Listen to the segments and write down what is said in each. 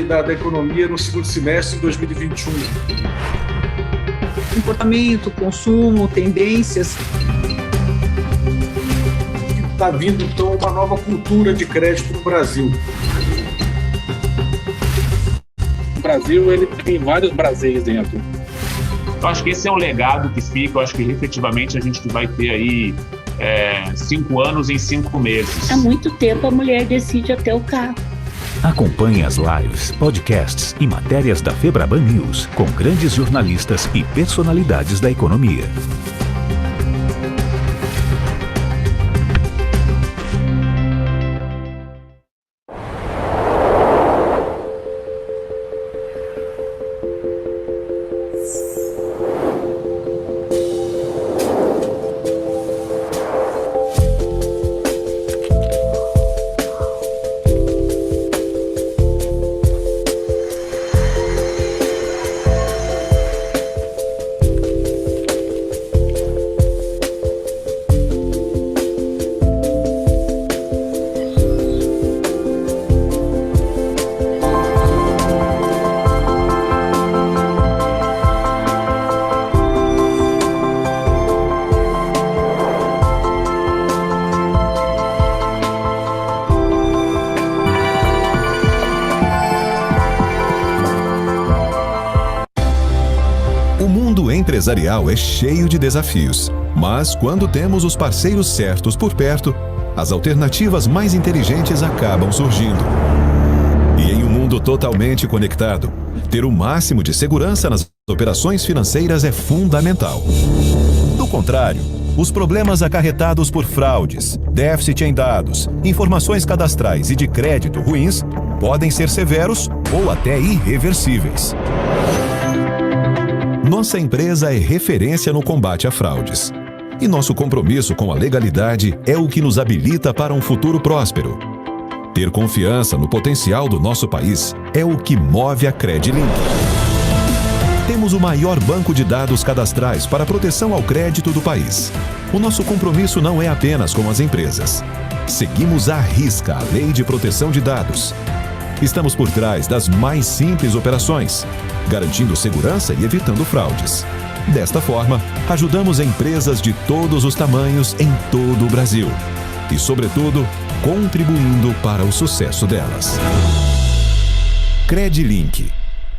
da economia no segundo semestre de 2021? Comportamento, consumo, tendências. Está vindo, então, uma nova cultura de crédito no Brasil. O Brasil, ele tem vários Brasis dentro. Eu acho que esse é um legado que fica. Eu acho que, efetivamente, a gente vai ter aí 5 anos em 5 meses. Há muito tempo a mulher decide até o carro. Acompanhe as lives, podcasts e matérias da Febraban News com grandes jornalistas e personalidades da economia. Empresarial é cheio de desafios, mas quando temos os parceiros certos por perto, as alternativas mais inteligentes acabam surgindo. E em um mundo totalmente conectado, ter o máximo de segurança nas operações financeiras é fundamental. Do contrário, os problemas acarretados por fraudes, déficit em dados, informações cadastrais e de crédito ruins podem ser severos ou até irreversíveis. Nossa empresa é referência no combate a fraudes. E nosso compromisso com a legalidade é o que nos habilita para um futuro próspero. Ter confiança no potencial do nosso país é o que move a Credilink. Temos o maior banco de dados cadastrais para proteção ao crédito do país. O nosso compromisso não é apenas com as empresas. Seguimos à risca a Lei de Proteção de Dados. Estamos por trás das mais simples operações, garantindo segurança e evitando fraudes. Desta forma, ajudamos empresas de todos os tamanhos em todo o Brasil. E, sobretudo, contribuindo para o sucesso delas. Credilink.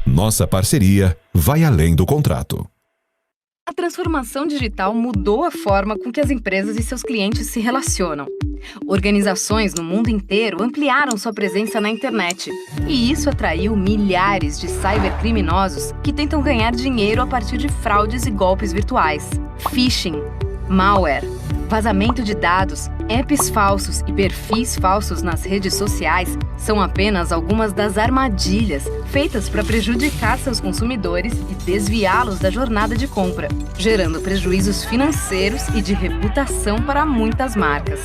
Nossa parceria vai além do contrato. A transformação digital mudou a forma com que as empresas e seus clientes se relacionam. Organizações no mundo inteiro ampliaram sua presença na internet. E isso atraiu milhares de cybercriminosos que tentam ganhar dinheiro a partir de fraudes e golpes virtuais. Phishing, malware, vazamento de dados, apps falsos e perfis falsos nas redes sociais são apenas algumas das armadilhas feitas para prejudicar seus consumidores e desviá-los da jornada de compra, gerando prejuízos financeiros e de reputação para muitas marcas.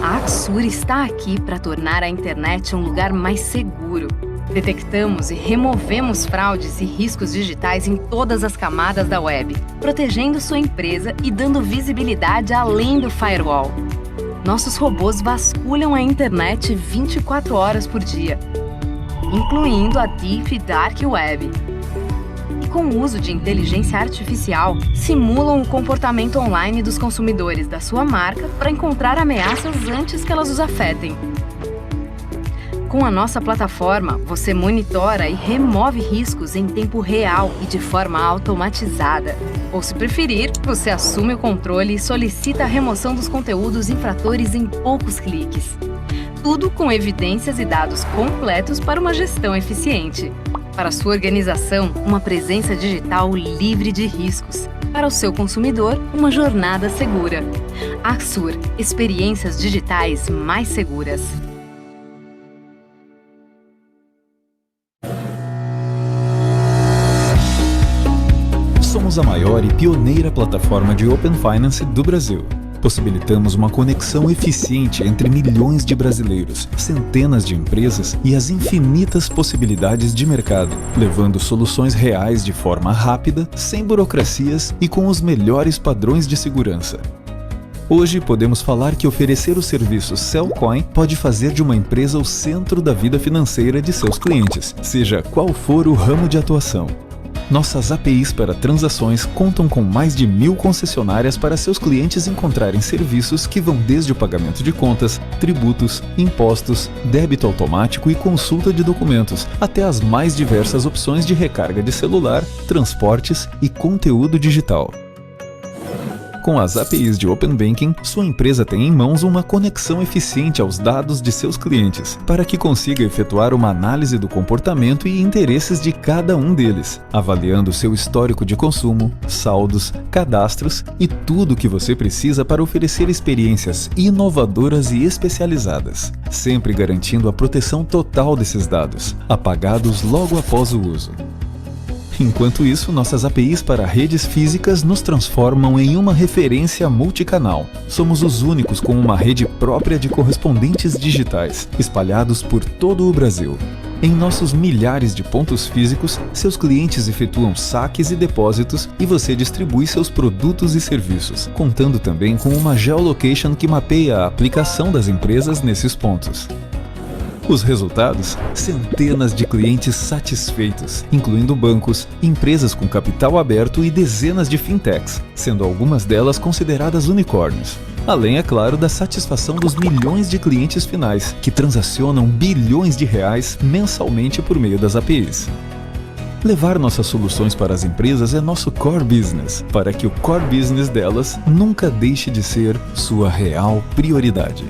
A Axur está aqui para tornar a internet um lugar mais seguro. Detectamos e removemos fraudes e riscos digitais em todas as camadas da web, protegendo sua empresa e dando visibilidade além do firewall. Nossos robôs vasculham a internet 24 horas por dia, incluindo a Deep e Dark Web. E com o uso de inteligência artificial, simulam o comportamento online dos consumidores da sua marca para encontrar ameaças antes que elas os afetem. Com a nossa plataforma, você monitora e remove riscos em tempo real e de forma automatizada. Ou, se preferir, você assume o controle e solicita a remoção dos conteúdos infratores em poucos cliques. Tudo com evidências e dados completos para uma gestão eficiente. Para sua organização, uma presença digital livre de riscos. Para o seu consumidor, uma jornada segura. Axur, experiências digitais mais seguras. Somos a maior e pioneira plataforma de Open Finance do Brasil. Possibilitamos uma conexão eficiente entre milhões de brasileiros, centenas de empresas e as infinitas possibilidades de mercado, levando soluções reais de forma rápida, sem burocracias e com os melhores padrões de segurança. Hoje podemos falar que oferecer o serviço Cellcoin pode fazer de uma empresa o centro da vida financeira de seus clientes, seja qual for o ramo de atuação. Nossas APIs para transações contam com mais de 1.000 concessionárias para seus clientes encontrarem serviços que vão desde o pagamento de contas, tributos, impostos, débito automático e consulta de documentos, até as mais diversas opções de recarga de celular, transportes e conteúdo digital. Com as APIs de Open Banking, sua empresa tem em mãos uma conexão eficiente aos dados de seus clientes, para que consiga efetuar uma análise do comportamento e interesses de cada um deles, avaliando seu histórico de consumo, saldos, cadastros e tudo o que você precisa para oferecer experiências inovadoras e especializadas, sempre garantindo a proteção total desses dados, apagados logo após o uso. Enquanto isso, nossas APIs para redes físicas nos transformam em uma referência multicanal. Somos os únicos com uma rede própria de correspondentes digitais, espalhados por todo o Brasil. Em nossos milhares de pontos físicos, seus clientes efetuam saques e depósitos e você distribui seus produtos e serviços, contando também com uma geolocation que mapeia a aplicação das empresas nesses pontos. Os resultados? Centenas de clientes satisfeitos, incluindo bancos, empresas com capital aberto e dezenas de fintechs, sendo algumas delas consideradas unicórnios. Além, é claro, da satisfação dos milhões de clientes finais, que transacionam bilhões de reais mensalmente por meio das APIs. Levar nossas soluções para as empresas é nosso core business, para que o core business delas nunca deixe de ser sua real prioridade.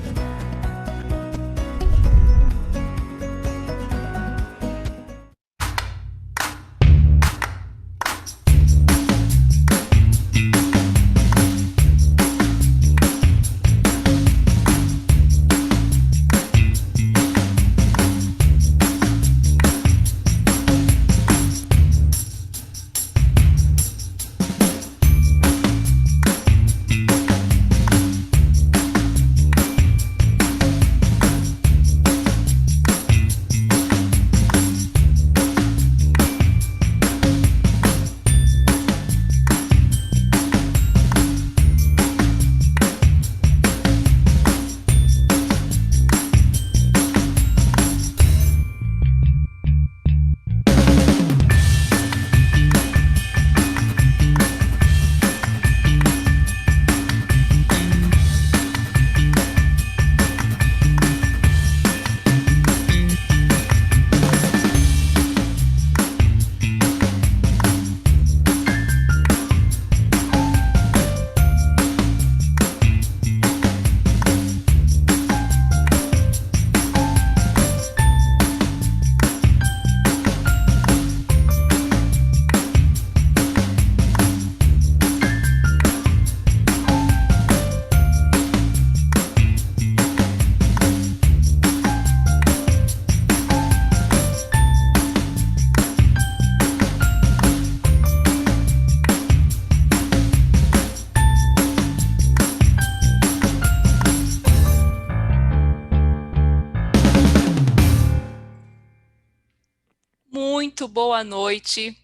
Muito boa noite,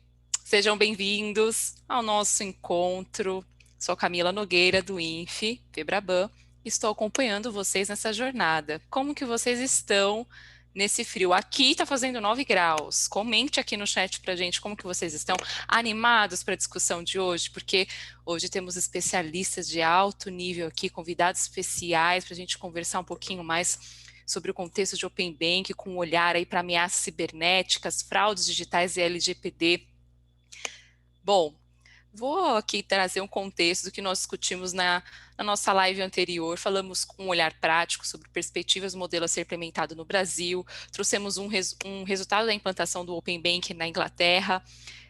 sejam bem-vindos ao nosso encontro. Sou Camila Nogueira, do INF, Febraban, e estou acompanhando vocês nessa jornada. Como que vocês estão nesse frio? Aqui está fazendo 9 graus. Comente aqui no chat pra gente como que vocês estão, animados para a discussão de hoje, porque hoje temos especialistas de alto nível aqui, convidados especiais para a gente conversar um pouquinho mais sobre o contexto de Open Banking, com um olhar aí para ameaças cibernéticas, fraudes digitais e LGPD. Bom, vou aqui trazer um contexto do que nós discutimos na nossa live anterior. Falamos com um olhar prático sobre perspectivas do modelo a ser implementado no Brasil, trouxemos um resultado da implantação do Open Banking na Inglaterra,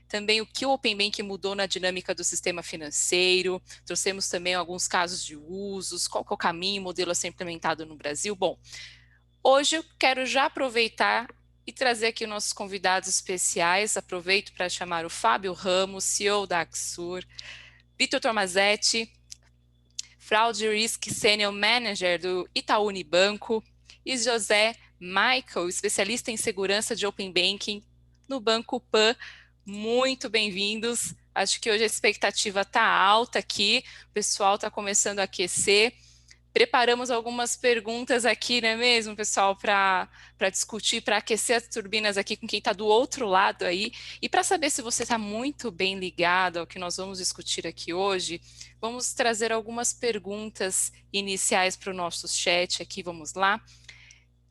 também o que o Open Banking mudou na dinâmica do sistema financeiro, trouxemos também alguns casos de usos, qual que é o caminho, modelo a ser implementado no Brasil. Bom, hoje eu quero já aproveitar e trazer aqui nossos convidados especiais. Aproveito para chamar o Fábio Ramos, CEO da Axur, Vitor Tomazetti, Fraud Risk Senior Manager do Itaú Unibanco, e José Michael, especialista em segurança de Open Banking no Banco Pan. muito bem-vindos. Acho que hoje a expectativa está alta aqui, o pessoal está começando a aquecer. Preparamos algumas perguntas aqui, não é mesmo, pessoal, para discutir, para aquecer as turbinas aqui com quem está do outro lado aí. E para saber se você está muito bem ligado ao que nós vamos discutir aqui hoje, vamos trazer algumas perguntas iniciais para o nosso chat aqui, vamos lá.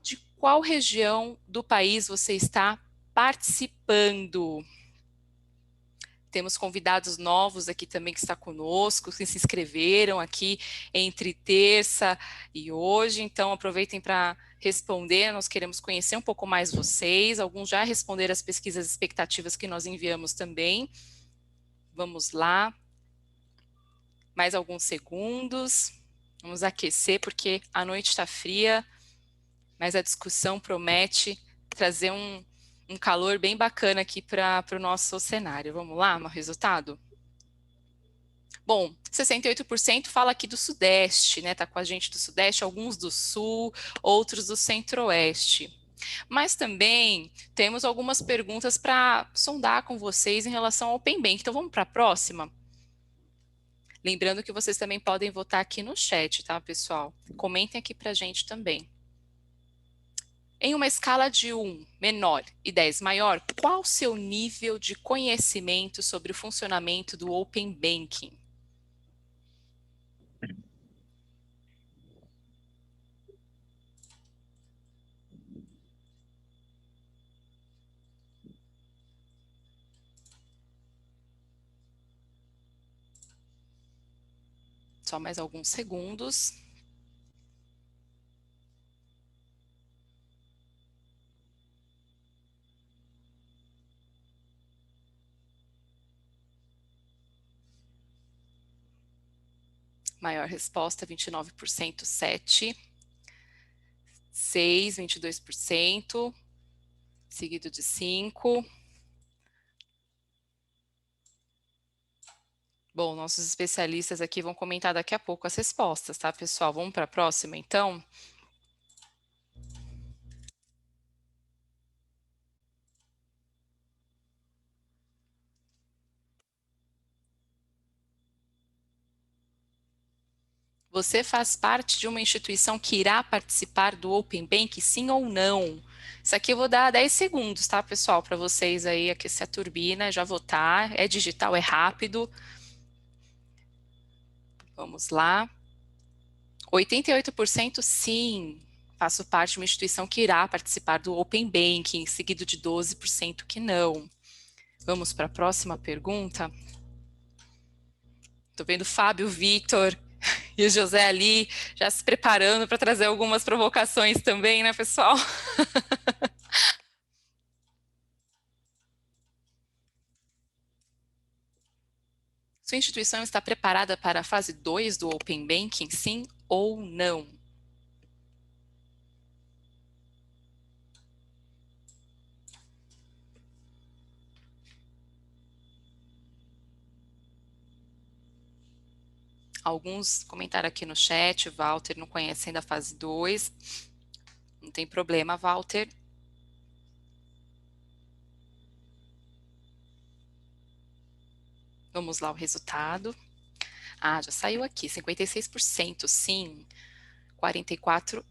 De qual região do país você está participando? Temos convidados novos aqui também que estão conosco, que se inscreveram aqui entre terça e hoje, então aproveitem para responder, nós queremos conhecer um pouco mais vocês, alguns já responderam as pesquisas expectativas que nós enviamos também. Vamos lá, mais alguns segundos, vamos aquecer porque a noite está fria, mas a discussão promete trazer um calor bem bacana aqui para o nosso cenário. Vamos lá, no resultado? Bom, 68% fala aqui do Sudeste, né? Tá com a gente do Sudeste, alguns do Sul, outros do Centro-Oeste. Mas também temos algumas perguntas para sondar com vocês em relação ao Open Bank. Então vamos para a próxima? Lembrando que vocês também podem votar aqui no chat, tá, pessoal? Comentem aqui para a gente também. Em uma escala de 1 menor e 10 maior, qual o seu nível de conhecimento sobre o funcionamento do Open Banking? Só mais alguns segundos. Maior resposta, 29%, 7. 6, 22%. Seguido de 5. Bom, nossos especialistas aqui vão comentar daqui a pouco as respostas, tá, pessoal? Vamos para a próxima, então? Você faz parte de uma instituição que irá participar do Open Bank, sim ou não? Isso aqui eu vou dar 10 segundos, tá, pessoal? Para vocês aí aquecer a turbina, já votar. É digital, é rápido. Vamos lá. 88% sim. Faço parte de uma instituição que irá participar do Open Banking, seguido de 12% que não. Vamos para a próxima pergunta. Estou vendo o Fábio, Vitor e o José ali já se preparando para trazer algumas provocações também, né, pessoal? Sua instituição está preparada para a fase 2 do Open Banking, sim ou não? Alguns comentaram aqui no chat, Walter não conhece ainda a fase 2. Não tem problema, Walter. Vamos lá o resultado. Ah, já saiu aqui, 56% sim, 44%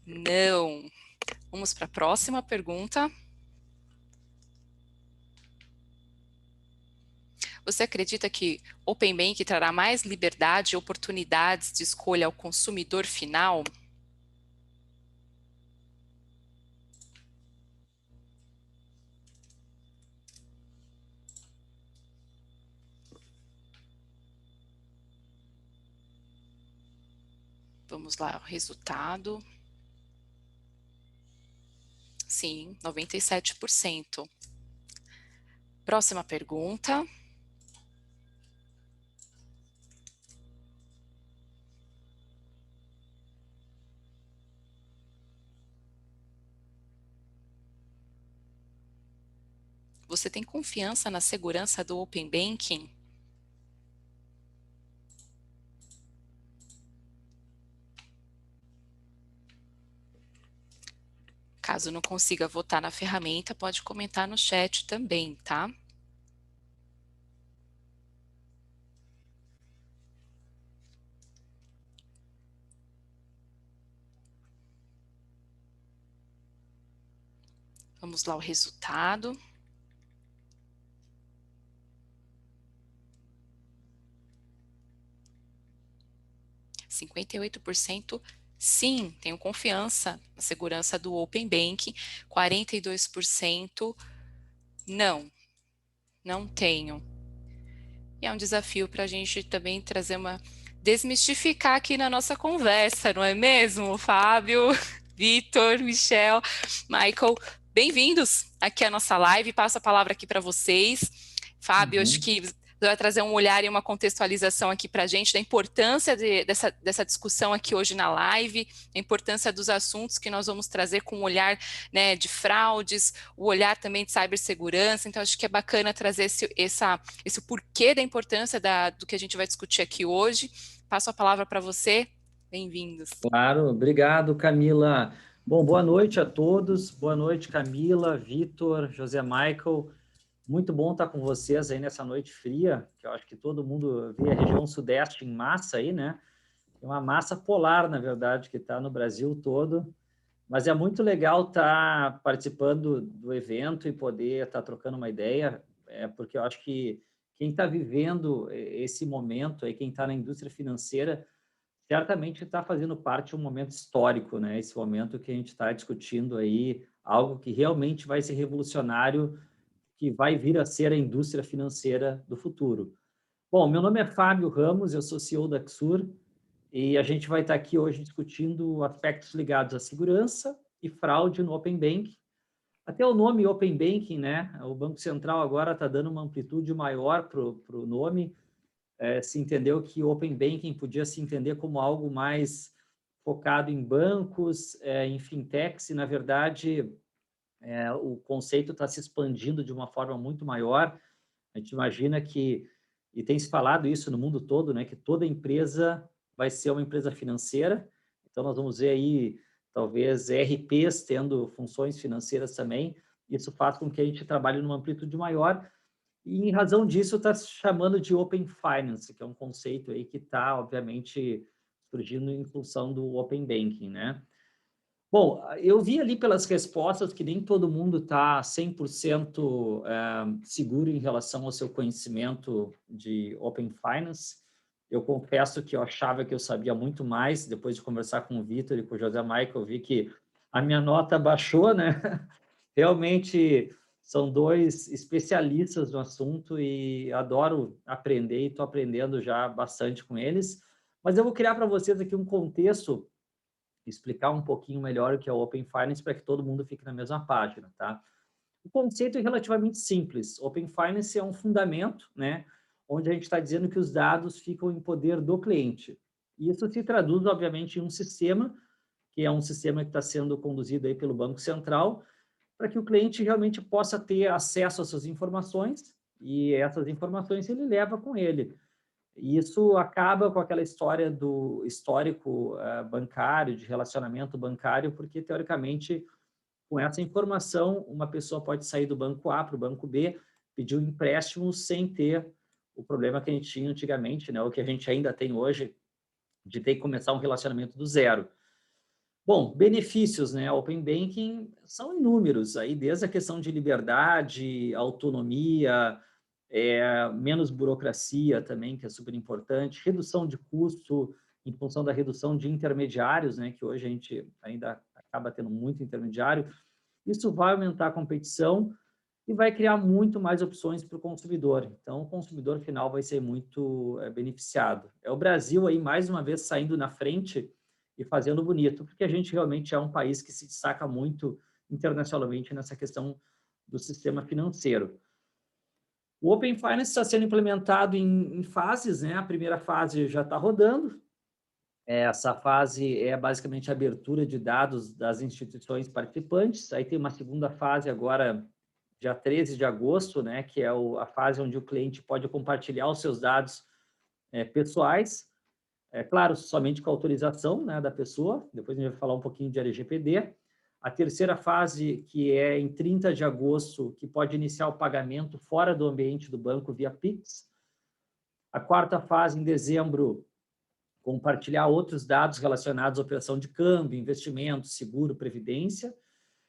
não. Vamos para a próxima pergunta. Você acredita que Open Bank trará mais liberdade e oportunidades de escolha ao consumidor final? Vamos lá, o resultado. Sim, 97%. Próxima pergunta. Você tem confiança na segurança do Open Banking? Caso não consiga votar na ferramenta, pode comentar no chat também, tá? Vamos lá, o resultado. – 58% sim, tenho confiança na segurança do Open Banking. 42% não tenho. E é um desafio para a gente também trazer desmistificar aqui na nossa conversa, não é mesmo, Fábio, Vitor, Michel, Michael? Bem-vindos aqui à nossa live. Passo a palavra aqui para vocês. Fábio, acho que vai trazer um olhar e uma contextualização aqui para a gente da importância dessa discussão aqui hoje na live, a importância dos assuntos que nós vamos trazer com o olhar, né, de fraudes, o olhar também de cibersegurança. Então, acho que é bacana trazer esse porquê da importância do que a gente vai discutir aqui hoje. Passo a palavra para você. Bem-vindos. Claro, obrigado, Camila. Bom, boa noite a todos. Boa noite, Camila, Vitor, José Michael. Muito bom estar com vocês aí nessa noite fria, que eu acho que todo mundo vê a região sudeste em massa aí, né? É uma massa polar, na verdade, que está no Brasil todo. Mas é muito legal estar participando do evento e poder estar trocando uma ideia, porque eu acho que quem está vivendo esse momento aí, quem está na indústria financeira, certamente está fazendo parte de um momento histórico, né? Esse momento que a gente está discutindo aí, algo que realmente vai ser revolucionário, que vai vir a ser a indústria financeira do futuro. Bom, meu nome é Fábio Ramos, eu sou CEO da Axur, e a gente vai estar aqui hoje discutindo aspectos ligados à segurança e fraude no Open Banking. Até o nome Open Banking, né? O Banco Central agora está dando uma amplitude maior para o nome. Se entendeu que o Open Banking podia se entender como algo mais focado em bancos, em fintechs, e, na verdade, o conceito está se expandindo de uma forma muito maior. A gente imagina que, e tem se falado isso no mundo todo, né, que toda empresa vai ser uma empresa financeira. Então, nós vamos ver aí, talvez, ERPs tendo funções financeiras também. Isso faz com que a gente trabalhe numa amplitude maior. E, em razão disso, está se chamando de Open Finance, que é um conceito aí que está, obviamente, surgindo em função do Open Banking, né? Bom, eu vi ali pelas respostas que nem todo mundo está 100% seguro em relação ao seu conhecimento de Open Finance. Eu confesso que eu achava que eu sabia muito mais. Depois de conversar com o Vitor e com o José Michael, eu vi que a minha nota baixou, né? Realmente são dois especialistas no assunto e adoro aprender e estou aprendendo já bastante com eles. Mas eu vou criar para vocês aqui um contexto, explicar um pouquinho melhor o que é o Open Finance para que todo mundo fique na mesma página, tá? O conceito é relativamente simples. Open Finance é um fundamento, né, onde a gente está dizendo que os dados ficam em poder do cliente. E isso se traduz, obviamente, em um sistema, que é um sistema que está sendo conduzido aí pelo Banco Central, para que o cliente realmente possa ter acesso às suas informações, e essas informações ele leva com ele. E isso acaba com aquela história do histórico bancário, de relacionamento bancário, porque, teoricamente, com essa informação, uma pessoa pode sair do banco A para o banco B, pedir um empréstimo sem ter o problema que a gente tinha antigamente, né? O que a gente ainda tem hoje, de ter que começar um relacionamento do zero. Bom, benefícios, né? Open Banking são inúmeros, aí desde a questão de liberdade, autonomia, menos burocracia também, que é super importante, redução de custo em função da redução de intermediários, né, que hoje a gente ainda acaba tendo muito intermediário. Isso vai aumentar a competição e vai criar muito mais opções para o consumidor. Então, o consumidor final vai ser muito beneficiado. É o Brasil aí, mais uma vez, saindo na frente e fazendo bonito, porque a gente realmente é um país que se destaca muito internacionalmente nessa questão do sistema financeiro. O Open Finance está sendo implementado em fases, né? A primeira fase já está rodando. Essa fase é basicamente a abertura de dados das instituições participantes. Aí tem uma segunda fase agora, dia 13 de agosto, né? Que é a fase onde o cliente pode compartilhar os seus dados pessoais. Claro, somente com a autorização, né, da pessoa. Depois a gente vai falar um pouquinho de LGPD. A terceira fase, que é em 30 de agosto, que pode iniciar o pagamento fora do ambiente do banco via Pix. A quarta fase, em dezembro, compartilhar outros dados relacionados à operação de câmbio, investimento, seguro, previdência.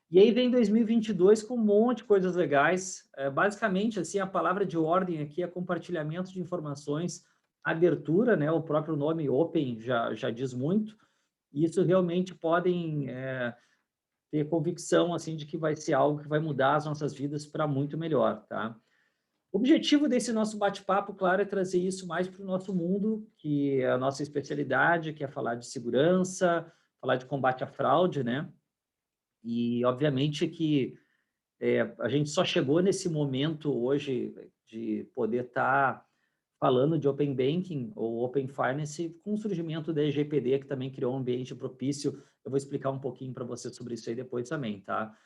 E aí vem 2022 com um monte de coisas legais. Basicamente, assim, a palavra de ordem aqui é compartilhamento de informações, abertura, né? O próprio nome Open já diz muito. E isso realmente podem ter convicção, assim, de que vai ser algo que vai mudar as nossas vidas para muito melhor, tá? O objetivo desse nosso bate-papo, claro, é trazer isso mais para o nosso mundo, que é a nossa especialidade, que é falar de segurança, falar de combate à fraude, né? E, obviamente, que a gente só chegou nesse momento hoje de poder estar falando de Open Banking ou Open Finance com o surgimento da LGPD, que também criou um ambiente propício. Eu vou explicar um pouquinho para você sobre isso aí depois também, tá?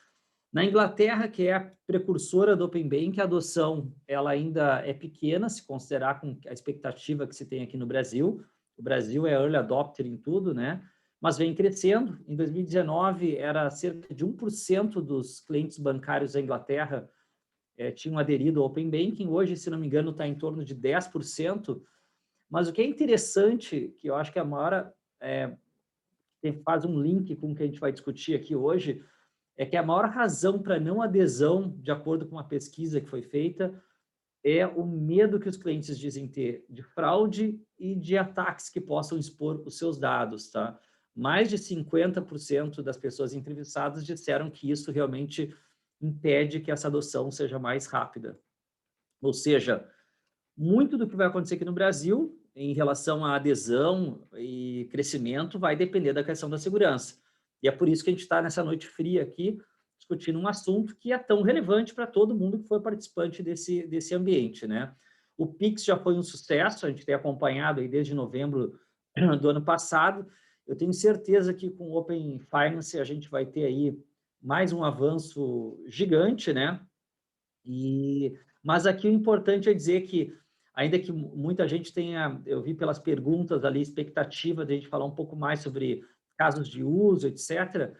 Na Inglaterra, que é a precursora do Open Banking, a adoção ela ainda é pequena, se considerar com a expectativa que se tem aqui no Brasil. O Brasil é early adopter em tudo, né? Mas vem crescendo. Em 2019, era cerca de 1% dos clientes bancários da Inglaterra tinham aderido ao Open Banking. Hoje, se não me engano, está em torno de 10%. Mas o que é interessante, que eu acho que a maior faz um link com o que a gente vai discutir aqui hoje, é que a maior razão para não adesão, de acordo com uma pesquisa que foi feita, é o medo que os clientes dizem ter de fraude e de ataques que possam expor os seus dados, tá? Mais de 50% das pessoas entrevistadas disseram que isso realmente impede que essa adoção seja mais rápida. Ou seja, muito do que vai acontecer aqui no Brasil, em relação à adesão e crescimento, vai depender da questão da segurança. E é por isso que a gente está nessa noite fria aqui, discutindo um assunto que é tão relevante para todo mundo que foi participante desse ambiente, né? O Pix já foi um sucesso, a gente tem acompanhado aí desde novembro do ano passado. Eu tenho certeza que com o Open Finance a gente vai ter aí mais um avanço gigante, né? Mas aqui o importante é dizer que, ainda que muita gente tenha, eu vi pelas perguntas ali, expectativa de a gente falar um pouco mais sobre casos de uso, etc.,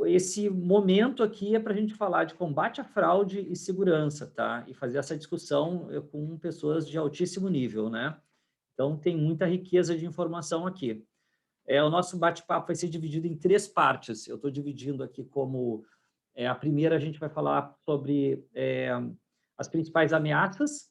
esse momento aqui é para a gente falar de combate à fraude e segurança, tá? E fazer essa discussão com pessoas de altíssimo nível, né? Então, tem muita riqueza de informação aqui. O nosso bate-papo vai ser dividido em 3 partes. Eu estou dividindo aqui como... a primeira, a gente vai falar sobre as principais ameaças.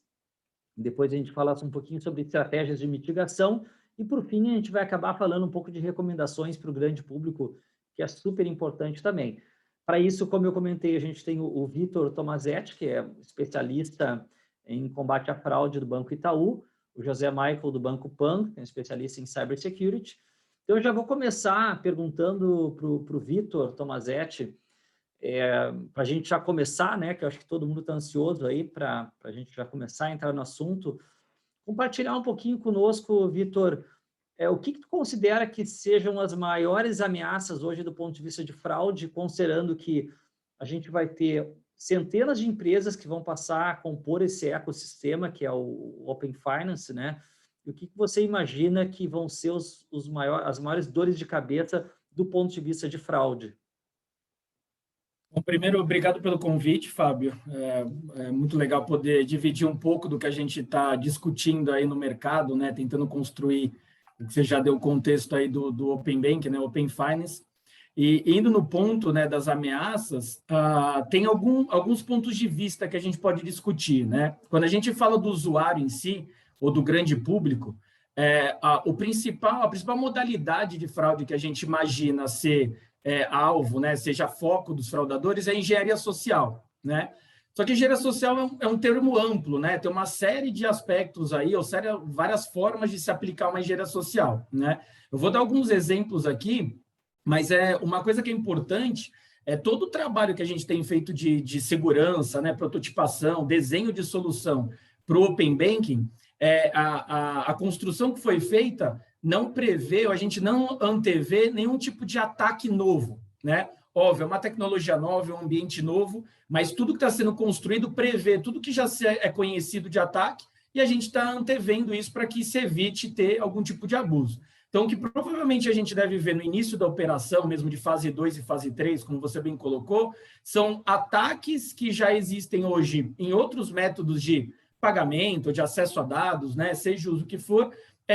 Depois, a gente fala um pouquinho sobre estratégias de mitigação. E, por fim, a gente vai acabar falando um pouco de recomendações para o grande público, que é super importante também. Para isso, como eu comentei, a gente tem o Vitor Tomazetti, que é especialista em combate à fraude do Banco Itaú, o José Michael, do Banco Pan, que é especialista em cybersecurity. Então, eu já vou começar perguntando para o Vitor Tomazetti, para a gente já começar, né, que eu acho que todo mundo está ansioso aí para a gente já começar a entrar no assunto, compartilhar um pouquinho conosco, Vitor, o que tu considera que sejam as maiores ameaças hoje do ponto de vista de fraude, considerando que a gente vai ter centenas de empresas que vão passar a compor esse ecossistema, que é o Open Finance, né? E o que você imagina que vão ser as maiores dores de cabeça do ponto de vista de fraude? Bom, primeiro, obrigado pelo convite, Fábio. É muito legal poder dividir um pouco do que a gente está discutindo aí no mercado, né? Tentando construir, você já deu o contexto aí do Open Banking, né? Open Finance. E indo no ponto, né, das ameaças, tem alguns pontos de vista que a gente pode discutir, né? Quando a gente fala do usuário em si, ou do grande público, a principal modalidade de fraude que a gente imagina ser alvo, né, seja foco dos fraudadores, é a engenharia social, né? Só que engenharia social é um termo amplo, né? Tem uma série de aspectos aí, várias formas de se aplicar uma engenharia social, né? Eu vou dar alguns exemplos aqui, mas uma coisa que é importante é todo o trabalho que a gente tem feito de segurança, né, prototipação, desenho de solução para o Open Banking. A construção que foi feita não prevê, ou a gente não antevê nenhum tipo de ataque novo, né? Óbvio, é uma tecnologia nova, é um ambiente novo, mas tudo que está sendo construído prevê tudo que já é conhecido de ataque e a gente está antevendo isso para que se evite ter algum tipo de abuso. Então, o que provavelmente a gente deve ver no início da operação, mesmo de fase 2 e fase 3, como você bem colocou, são ataques que já existem hoje em outros métodos de pagamento, de acesso a dados, né, seja o que for,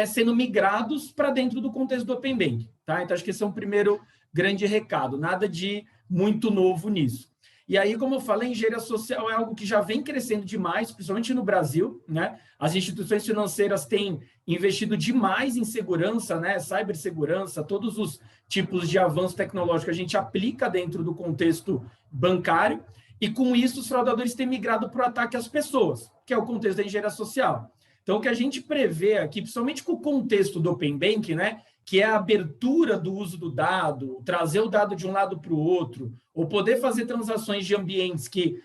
sendo migrados para dentro do contexto do Open Banking, tá? Então, acho que esse é um primeiro grande recado, nada de muito novo nisso. E aí, como eu falei, engenharia social é algo que já vem crescendo demais, principalmente no Brasil, né? As instituições financeiras têm investido demais em segurança, né? Cibersegurança, todos os tipos de avanço tecnológico a gente aplica dentro do contexto bancário, e com isso os fraudadores têm migrado para o ataque às pessoas, que é o contexto da engenharia social. Então, o que a gente prevê aqui, principalmente com o contexto do Open Banking, né? Que é a abertura do uso do dado, trazer o dado de um lado para o outro, ou poder fazer transações de ambientes que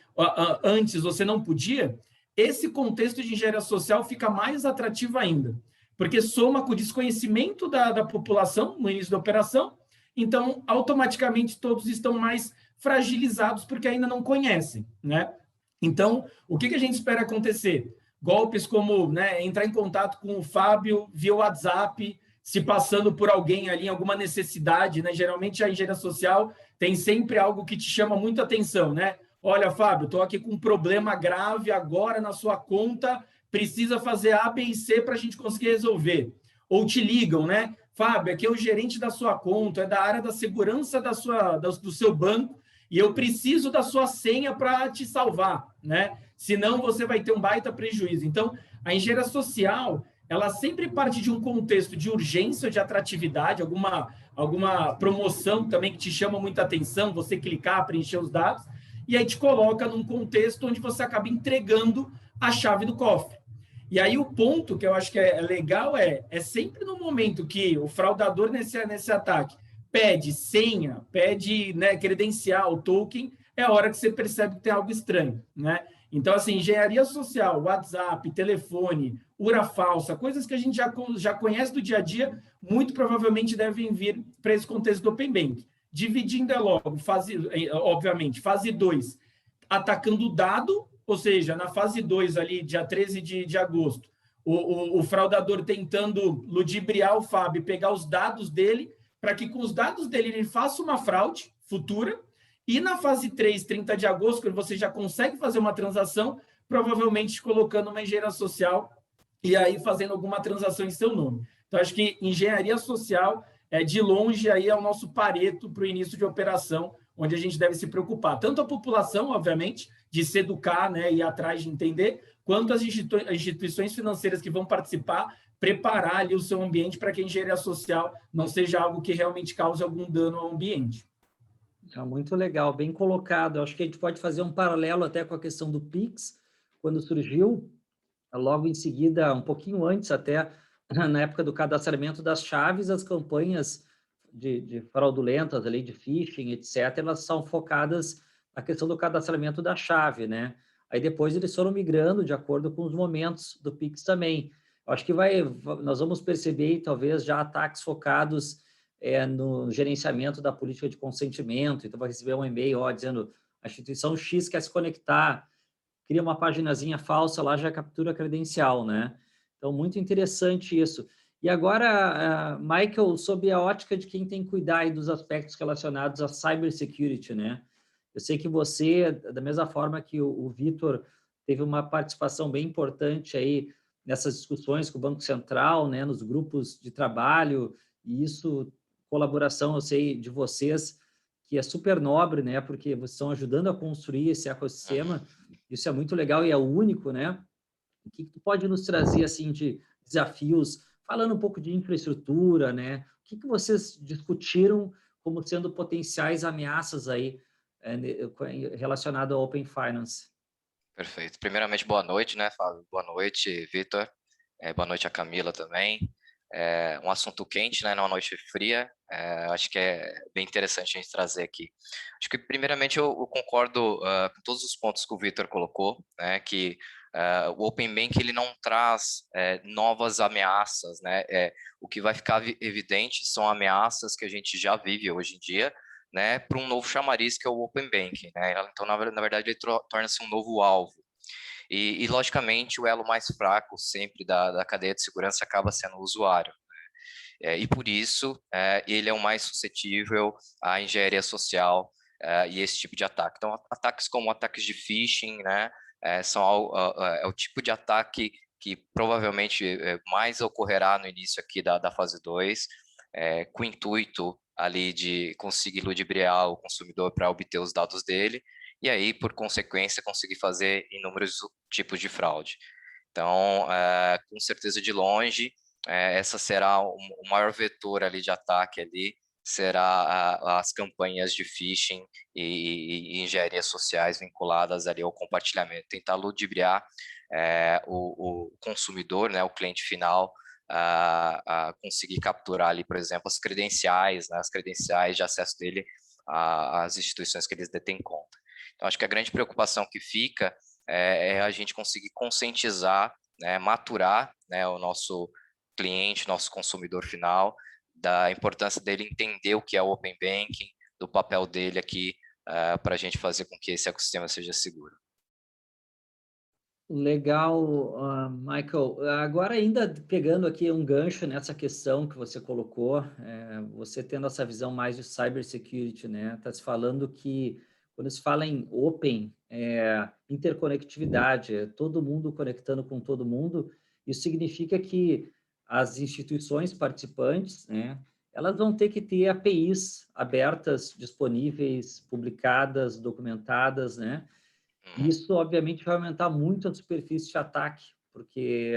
antes você não podia, esse contexto de engenharia social fica mais atrativo ainda, porque soma com o desconhecimento da população no início da operação, então, automaticamente, todos estão mais fragilizados porque ainda não conhecem, né? Então, o que a gente espera acontecer? Golpes como, né, entrar em contato com o Fábio via WhatsApp, se passando por alguém ali, alguma necessidade, né? Geralmente a engenharia social tem sempre algo que te chama muita atenção, né? Olha, Fábio, estou aqui com um problema grave agora na sua conta, precisa fazer A, B e C para a gente conseguir resolver. Ou te ligam, né? Fábio, aqui é o gerente da sua conta, é da área da segurança do seu banco, e eu preciso da sua senha para te salvar, né? Senão você vai ter um baita prejuízo. Então, a engenharia social, ela sempre parte de um contexto de urgência, de atratividade, alguma promoção também que te chama muita atenção, você clicar, preencher os dados, e aí te coloca num contexto onde você acaba entregando a chave do cofre. E aí o ponto que eu acho que é legal é sempre no momento que o fraudador nesse ataque pede senha, pede, né, credencial, token, é a hora que você percebe que tem algo estranho, né? Então, assim, engenharia social, WhatsApp, telefone, URA falsa, coisas que a gente já conhece do dia a dia, muito provavelmente devem vir para esse contexto do Open Bank. Dividindo logo, obviamente, fase 2, atacando o dado, ou seja, na fase 2 ali, dia 13 de agosto, o fraudador tentando ludibriar o Fábio, pegar os dados dele, para que com os dados dele ele faça uma fraude futura. E na fase 3, 30 de agosto, quando você já consegue fazer uma transação, provavelmente colocando uma engenharia social e aí fazendo alguma transação em seu nome. Então, acho que engenharia social, de longe, aí é o nosso pareto para o início de operação, onde a gente deve se preocupar. Tanto a população, obviamente, de se educar, né, e ir atrás de entender, quanto as instituições financeiras que vão participar, preparar ali o seu ambiente para que a engenharia social não seja algo que realmente cause algum dano ao ambiente. Muito legal, bem colocado. Acho que a gente pode fazer um paralelo até com a questão do Pix, quando surgiu, logo em seguida, um pouquinho antes até, na época do cadastramento das chaves, as campanhas de fraudulentas, ali, de phishing, etc., elas são focadas na questão do cadastramento da chave, né? Aí depois eles foram migrando de acordo com os momentos do Pix também. Acho que nós vamos perceber, talvez, já ataques focados no gerenciamento da política de consentimento. Então, vai receber um e-mail dizendo a instituição X quer se conectar, cria uma paginazinha falsa lá, já captura a credencial, né? Então, muito interessante isso. E agora, Michael, sob a ótica de quem tem que cuidar aí dos aspectos relacionados à cybersecurity, né? Eu sei que você, da mesma forma que o Vitor, teve uma participação bem importante aí nessas discussões com o Banco Central, né, nos grupos de trabalho, e isso, colaboração, eu sei, de vocês, que é super nobre, né, porque vocês estão ajudando a construir esse ecossistema, isso é muito legal e é único, né? O que tu pode nos trazer, assim, de desafios, falando um pouco de infraestrutura, né? O que vocês discutiram como sendo potenciais ameaças aí relacionado ao Open Finance? Perfeito. Primeiramente, boa noite, né, Fábio? Boa noite, Vitor. Boa noite a Camila também. Um assunto quente, né, numa noite fria. Acho que é bem interessante a gente trazer aqui. Acho que, primeiramente, eu concordo com todos os pontos que o Vitor colocou, né, que o Open Bank ele não traz novas ameaças, né? O que vai ficar evidente são ameaças que a gente já vive hoje em dia, né, para um novo chamariz que é o Open Bank, né? Então, na verdade, ele torna-se um novo alvo. E, logicamente, o elo mais fraco sempre da cadeia de segurança acaba sendo o usuário. Né? E, por isso, ele é o mais suscetível à engenharia social e esse tipo de ataque. Então, ataques como ataques de phishing, né, é o tipo de ataque que provavelmente mais ocorrerá no início aqui da fase 2, com o intuito ali de conseguir ludibriar o consumidor para obter os dados dele, e aí, por consequência, conseguir fazer inúmeros tipos de fraude. Então, com certeza, de longe, essa será o maior vetor ali de ataque ali, será as campanhas de phishing e engenharias sociais vinculadas ali ao compartilhamento, tentar ludibriar o consumidor, né, o cliente final, a conseguir capturar ali, por exemplo, as credenciais, né, as credenciais de acesso dele às instituições que eles detêm conta. Então, acho que a grande preocupação que fica é a gente conseguir conscientizar, né, maturar, né, o nosso cliente, nosso consumidor final, da importância dele entender o que é o Open Banking, do papel dele aqui para a gente fazer com que esse ecossistema seja seguro. Legal, Michael. Agora, ainda pegando aqui um gancho nessa questão que você colocou, você tendo essa visão mais de cybersecurity, né? Está se falando que, quando se fala em open, interconectividade, todo mundo conectando com todo mundo, isso significa que as instituições participantes, né, elas vão ter que ter APIs abertas, disponíveis, publicadas, documentadas, né? Isso, obviamente, vai aumentar muito a superfície de ataque, porque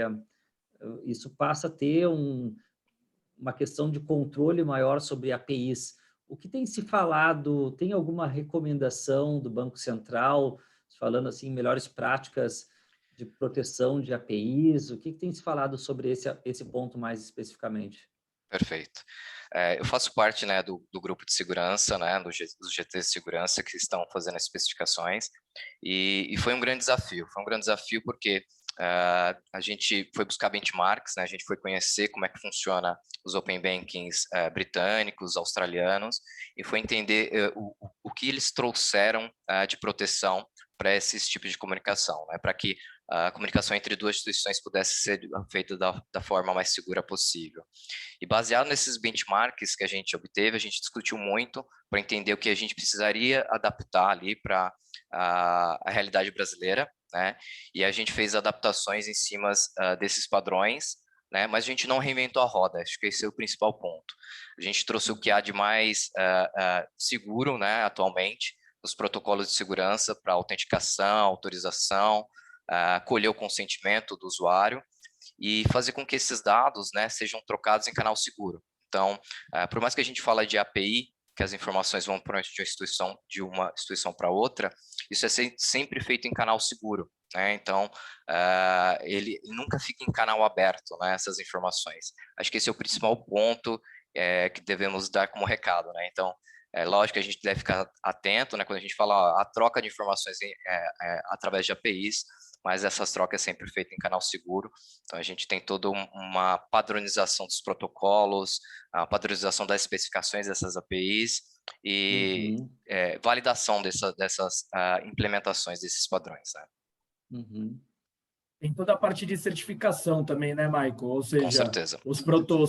isso passa a ter uma questão de controle maior sobre APIs. O que tem se falado, tem alguma recomendação do Banco Central, falando assim, melhores práticas de proteção de APIs? O que tem se falado sobre esse ponto mais especificamente? Perfeito. Eu faço parte, né, do grupo de segurança, né, dos GTs de segurança que estão fazendo as especificações, e foi um grande desafio. Foi um grande desafio porque a gente foi buscar benchmarks, né, a gente foi conhecer como é que funciona os Open Bankings britânicos, australianos, e foi entender o que eles trouxeram de proteção para esses tipos de comunicação, né, para que a comunicação entre duas instituições pudesse ser feita da forma mais segura possível. E baseado nesses benchmarks que a gente obteve, a gente discutiu muito para entender o que a gente precisaria adaptar ali para a realidade brasileira, né? E a gente fez adaptações em cima desses padrões, né? Mas a gente não reinventou a roda, acho que esse é o principal ponto. A gente trouxe o que há de mais seguro, né, atualmente, os protocolos de segurança para autenticação, autorização, colher o consentimento do usuário e fazer com que esses dados, né, sejam trocados em canal seguro. Então, por mais que a gente fale de API, que as informações vão para de uma instituição para outra, isso é sempre feito em canal seguro, né? Então, ele nunca fica em canal aberto, né, essas informações. Acho que esse é o principal ponto que devemos dar como recado, né? Então, lógico que a gente deve ficar atento, né, quando a gente fala a troca de informações através de APIs, mas essas trocas é sempre feitas em canal seguro. Então, a gente tem toda uma padronização dos protocolos, a padronização das especificações dessas APIs e validação dessas implementações desses padrões, né? Tem toda a parte de certificação também, né, Michael? Ou seja, com certeza. Os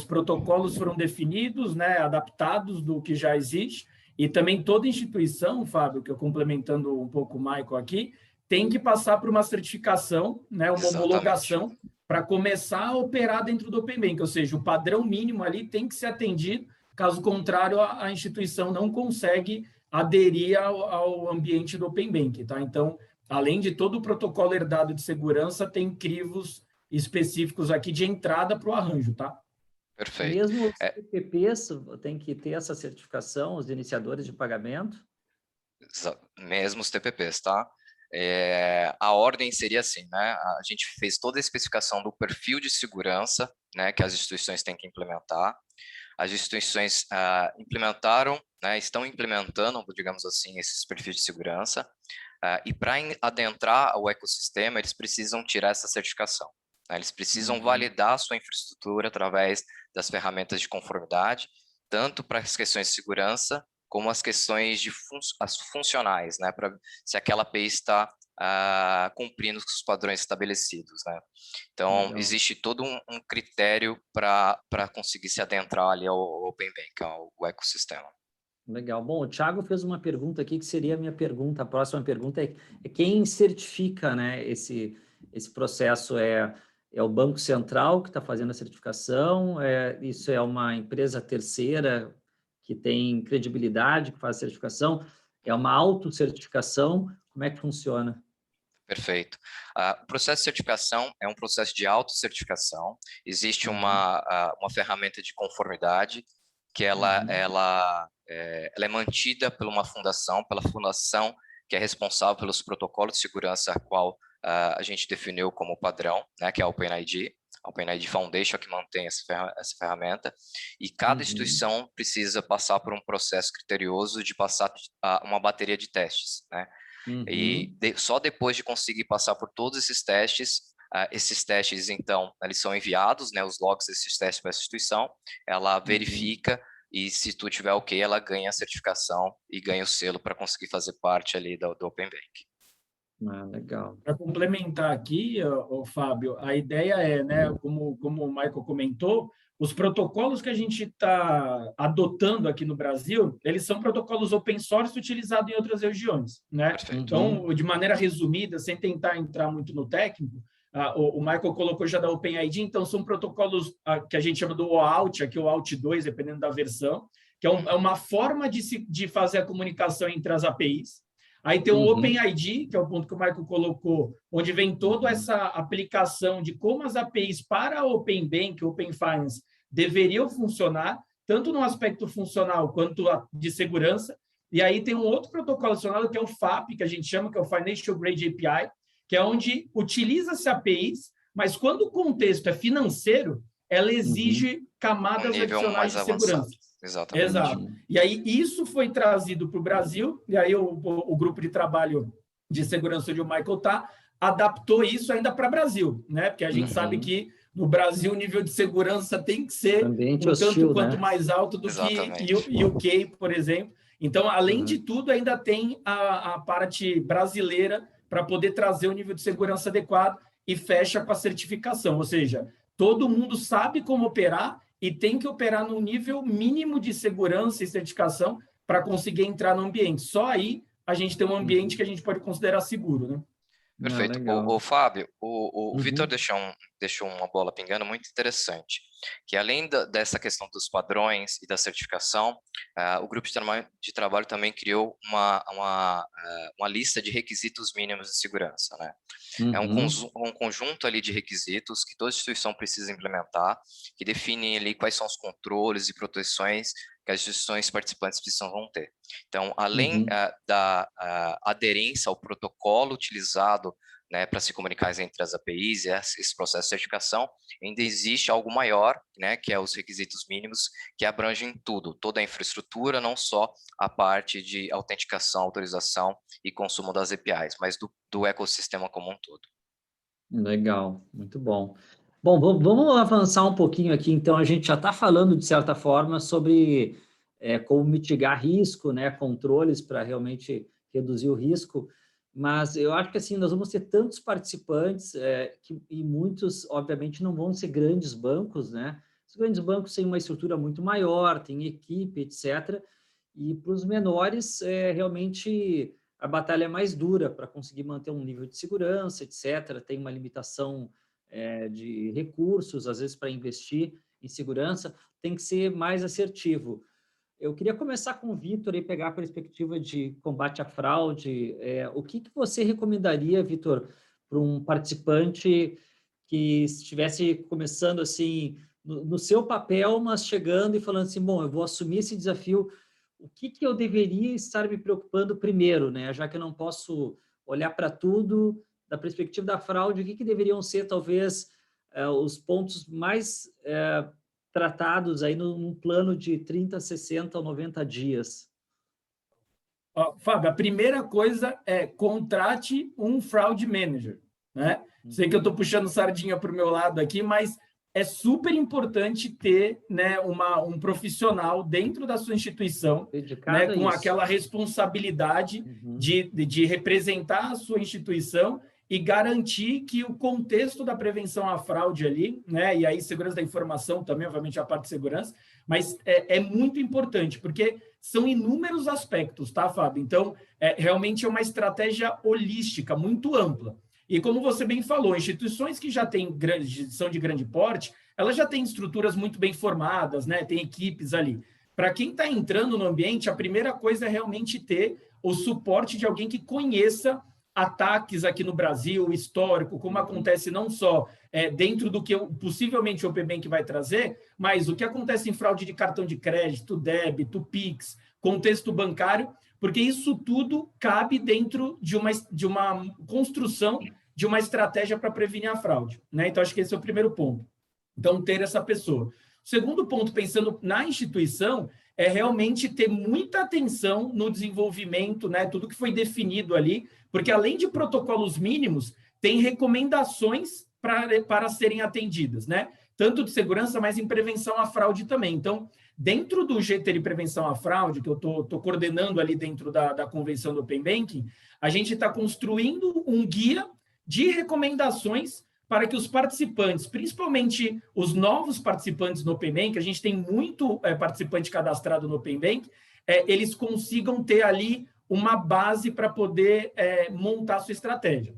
protocolos foram definidos, né, adaptados do que já existe, e também toda instituição, Fábio, que eu complementando um pouco o Michael aqui, tem que passar por uma certificação, né, uma homologação, para começar a operar dentro do Open Bank, ou seja, o padrão mínimo ali tem que ser atendido, caso contrário, a instituição não consegue aderir ao ambiente do Open Bank, tá? Então, além de todo o protocolo herdado de segurança, tem crivos específicos aqui de entrada para o arranjo, tá? Perfeito. Mesmo os TPPs tem que ter essa certificação, os iniciadores de pagamento? Mesmo os TPPs, tá? A ordem seria assim, né? A gente fez toda a especificação do perfil de segurança, né, que as instituições têm que implementar. As instituições implementaram, né, estão implementando, digamos assim, esses perfis de segurança. E para adentrar o ecossistema, eles precisam tirar essa certificação, né? Eles precisam validar a sua infraestrutura através das ferramentas de conformidade, tanto para as questões de segurança, como as questões as funcionais, né, para se aquela API está cumprindo os padrões estabelecidos, né? Então, existe todo um critério para conseguir se adentrar ali ao Open Bank, ao ecossistema. Legal. Bom, o Thiago fez uma pergunta aqui, que seria a minha pergunta. A próxima pergunta é quem certifica, né, esse processo? É o Banco Central que está fazendo a certificação? Isso é uma empresa terceira que tem credibilidade, que faz certificação? É uma autocertificação? Como é que funciona? Perfeito. O processo de certificação é um processo de autocertificação. Existe uma ferramenta de conformidade que ela é mantida por uma fundação, pela fundação que é responsável pelos protocolos de segurança a qual a gente definiu como padrão, né, que é a OpenID Foundation, que mantém essa ferramenta, e cada instituição precisa passar por um processo criterioso de passar uma bateria de testes, né? E só depois de conseguir passar por todos esses testes, então, eles são enviados, né, os logs desses testes para essa instituição, ela verifica, e se tudo tiver ok, ela ganha a certificação e ganha o selo para conseguir fazer parte ali do Open Bank. Legal. Para complementar aqui, Fábio, a ideia é, né, como o Michael comentou, os protocolos que a gente está adotando aqui no Brasil, eles são protocolos open source utilizados em outras regiões, né? Perfeito. Então, de maneira resumida, sem tentar entrar muito no técnico, o Michael colocou já da OpenID, então são protocolos que a gente chama do OAuth, aqui o OAuth 2, dependendo da versão, que é uma forma de fazer a comunicação entre as APIs. Aí tem o OpenID, que é o ponto que o Michael colocou, onde vem toda essa aplicação de como as APIs para a Open Bank, Open Finance, deveriam funcionar, tanto no aspecto funcional quanto de segurança. E aí tem um outro protocolo adicionado, que é o FAP, que a gente chama, que é o Financial Grade API, que é onde utiliza-se APIs, mas quando o contexto é financeiro, ela exige camadas adicionais de segurança. Exatamente. Exato. E aí isso foi trazido para o Brasil, e aí o grupo de trabalho de segurança onde o Michael está, adaptou isso ainda para o Brasil, né? Porque a gente sabe que no Brasil o nível de segurança tem que ser tanto quanto mais alto do que o UK, por exemplo. Então, além de tudo, ainda tem a parte brasileira para poder trazer o nível de segurança adequado e fecha com a certificação. Ou seja, todo mundo sabe como operar e tem que operar no nível mínimo de segurança e certificação para conseguir entrar no ambiente. Só aí a gente tem um ambiente que a gente pode considerar seguro, né? Perfeito. O Fábio, o Vitor deixou uma bola pingando muito interessante, que além dessa questão dos padrões e da certificação, o grupo de trabalho também criou uma lista de requisitos mínimos de segurança, né? É um conjunto ali de requisitos que toda instituição precisa implementar, que definem ali quais são os controles e proteções que as instituições participantes precisam ter. Então, além da aderência ao protocolo utilizado, né, para se comunicar entre as APIs e esse processo de certificação, ainda existe algo maior, né, que é os requisitos mínimos, que abrangem tudo, toda a infraestrutura, não só a parte de autenticação, autorização e consumo das APIs, mas do ecossistema como um todo. Legal, muito bom. Bom, vamos avançar um pouquinho aqui, então. A gente já está falando, de certa forma, sobre como mitigar risco, né, controles para realmente reduzir o risco, mas eu acho que assim, nós vamos ter tantos participantes e muitos, obviamente, não vão ser grandes bancos, né? Os grandes bancos têm uma estrutura muito maior, tem equipe, etc. E para os menores, realmente a batalha é mais dura para conseguir manter um nível de segurança, etc. Tem uma limitação de recursos, às vezes, para investir em segurança, tem que ser mais assertivo. Eu queria começar com o Vitor e pegar a perspectiva de combate à fraude. O que você recomendaria, Vitor, para um participante que estivesse começando assim, no seu papel, mas chegando e falando assim, bom, eu vou assumir esse desafio, o que eu deveria estar me preocupando primeiro, né? Já que eu não posso olhar para tudo, da perspectiva da fraude, o que deveriam ser, talvez, os pontos mais tratados aí num plano de 30, 60 ou 90 dias? Fábio, a primeira coisa é contrate um fraud manager, né? Sei que eu estou puxando sardinha para o meu lado aqui, mas é super importante ter, né, um profissional dentro da sua instituição, né, com aquela responsabilidade de representar a sua instituição e garantir que o contexto da prevenção à fraude ali, né, e aí segurança da informação também, obviamente, a parte de segurança, mas é muito importante, porque são inúmeros aspectos, tá, Fábio? Então, realmente é uma estratégia holística, muito ampla. E como você bem falou, instituições que já são de grande porte, elas já têm estruturas muito bem formadas, né, tem equipes ali. para quem está entrando no ambiente, a primeira coisa é realmente ter o suporte de alguém que conheça ataques aqui no Brasil, histórico, como acontece não só dentro do que possivelmente o Open Bank vai trazer, mas o que acontece em fraude de cartão de crédito, débito, Pix, contexto bancário, porque isso tudo cabe dentro de uma construção de uma estratégia para prevenir a fraude, né? Então, acho que esse é o primeiro ponto. Então, ter essa pessoa. O segundo ponto, pensando na instituição, é realmente ter muita atenção no desenvolvimento, né? Tudo que foi definido ali, porque além de protocolos mínimos, tem recomendações para serem atendidas, né? Tanto de segurança, mas em prevenção à fraude também. Então, dentro do GT de prevenção à fraude, que eu estou coordenando ali dentro da convenção do Open Banking, a gente está construindo um guia de recomendações para que os participantes, principalmente os novos participantes no Open Bank, a gente tem muito participante cadastrado no Open Bank, eles consigam ter ali uma base para poder montar a sua estratégia.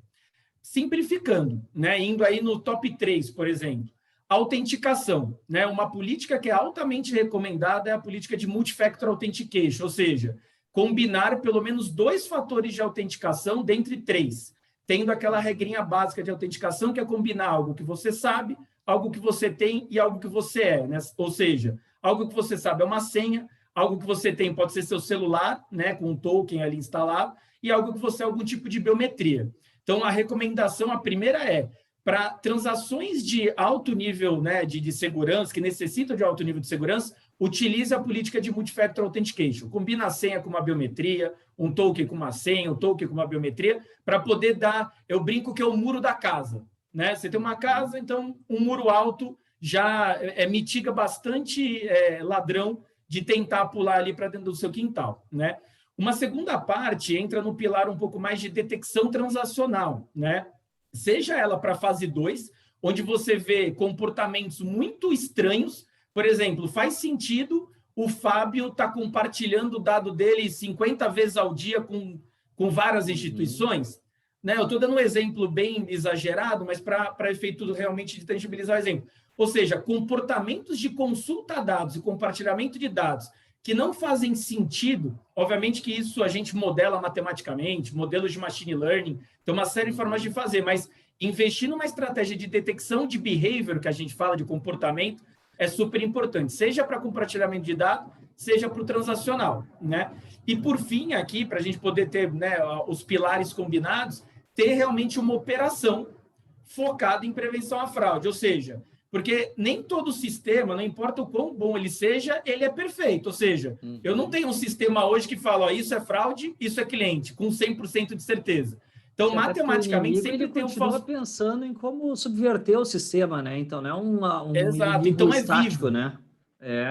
Simplificando, né? Indo aí no top 3, por exemplo, autenticação, né? Uma política que é altamente recomendada é a política de Multi-Factor Authentication, ou seja, combinar pelo menos 2 fatores de autenticação dentre 3, tendo aquela regrinha básica de autenticação, que é combinar algo que você sabe, algo que você tem e algo que você é, né? Ou seja, algo que você sabe é uma senha, algo que você tem pode ser seu celular, né, com um token ali instalado, e algo que você é algum tipo de biometria. Então, a recomendação, a primeira para transações de alto nível, né, de segurança, que necessitam de alto nível de segurança, utilize a política de Multi-Factor Authentication. Combina a senha com uma biometria, um token com uma senha, um token com uma biometria, para poder dar, eu brinco que é o muro da casa, né? Você tem uma casa, então um muro alto já mitiga bastante ladrão de tentar pular ali para dentro do seu quintal, né? Uma segunda parte entra no pilar um pouco mais de detecção transacional, né? Seja ela para fase 2, onde você vê comportamentos muito estranhos. Por exemplo, faz sentido o Fábio estar compartilhando o dado dele 50 vezes ao dia com várias instituições? Né? Eu estou dando um exemplo bem exagerado, mas para efeito realmente de tangibilizar o exemplo. Ou seja, comportamentos de consulta a dados e compartilhamento de dados que não fazem sentido, obviamente que isso a gente modela matematicamente, modelos de machine learning, tem uma série de formas de fazer, mas investir numa estratégia de detecção de behavior, que a gente fala de comportamento, é super importante, seja para compartilhamento de dados, seja para o transacional, né? E por fim, aqui, para a gente poder ter, né, os pilares combinados, ter realmente uma operação focada em prevenção à fraude, ou seja, porque nem todo sistema, não importa o quão bom ele seja, ele é perfeito, ou seja, eu não tenho um sistema hoje que fala, ó, isso é fraude, isso é cliente, com 100% de certeza. Então, matematicamente, sempre tem um falso... pensando em como subverter o sistema, né? Então, não é um Exato, então é estático, vivo, né?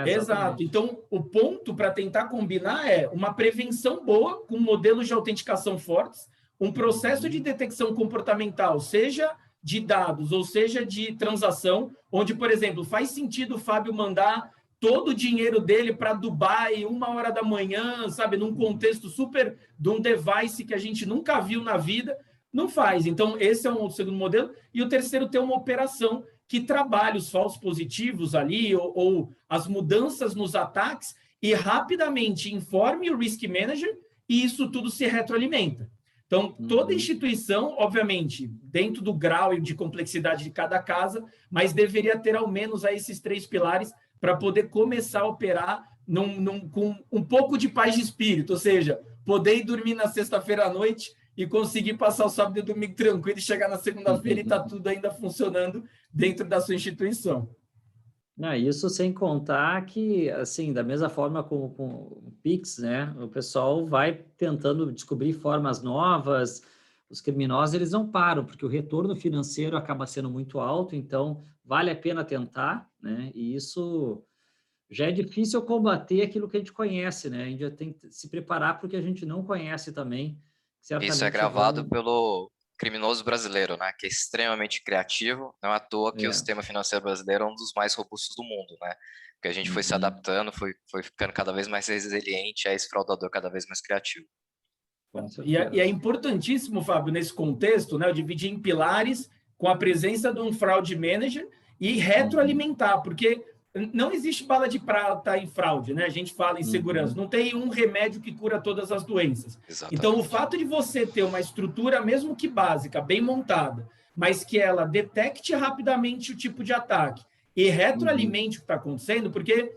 Exato. Então, o ponto para tentar combinar é uma prevenção boa, com modelos de autenticação fortes, um processo de detecção comportamental, seja de dados ou seja de transação, onde, por exemplo, faz sentido o Fábio mandar todo o dinheiro dele para Dubai, 1h da manhã, sabe, num contexto super de um device que a gente nunca viu na vida, não faz. Então, esse é um segundo modelo. E o terceiro, ter uma operação que trabalhe os falsos positivos ali ou as mudanças nos ataques e rapidamente informe o Risk Manager e isso tudo se retroalimenta. Então, toda instituição, obviamente, dentro do grau e de complexidade de cada casa, mas deveria ter ao menos aí esses 3 pilares para poder começar a operar com um pouco de paz de espírito, ou seja, poder ir dormir na sexta-feira à noite e conseguir passar o sábado e domingo tranquilo e chegar na segunda-feira e está tudo ainda funcionando dentro da sua instituição. Isso sem contar que, assim, da mesma forma com o Pix, né, o pessoal vai tentando descobrir formas novas, os criminosos, eles não param, porque o retorno financeiro acaba sendo muito alto, então vale a pena tentar, né, e isso já é difícil combater aquilo que a gente conhece, né, a gente já tem que se preparar para o que a gente não conhece também. Isso é gravado pelo criminoso brasileiro, né, que é extremamente criativo, não é à toa que o sistema financeiro brasileiro é um dos mais robustos do mundo, né, porque a gente foi se adaptando, foi ficando cada vez mais resiliente a esse fraudador cada vez mais criativo. E é importantíssimo, Fábio, nesse contexto, né, eu dividir em pilares com a presença de um fraud manager e retroalimentar, porque não existe bala de prata em fraude, né? A gente fala em segurança. Não tem um remédio que cura todas as doenças. Exatamente. Então, o fato de você ter uma estrutura, mesmo que básica, bem montada, mas que ela detecte rapidamente o tipo de ataque e retroalimente o que está acontecendo, porque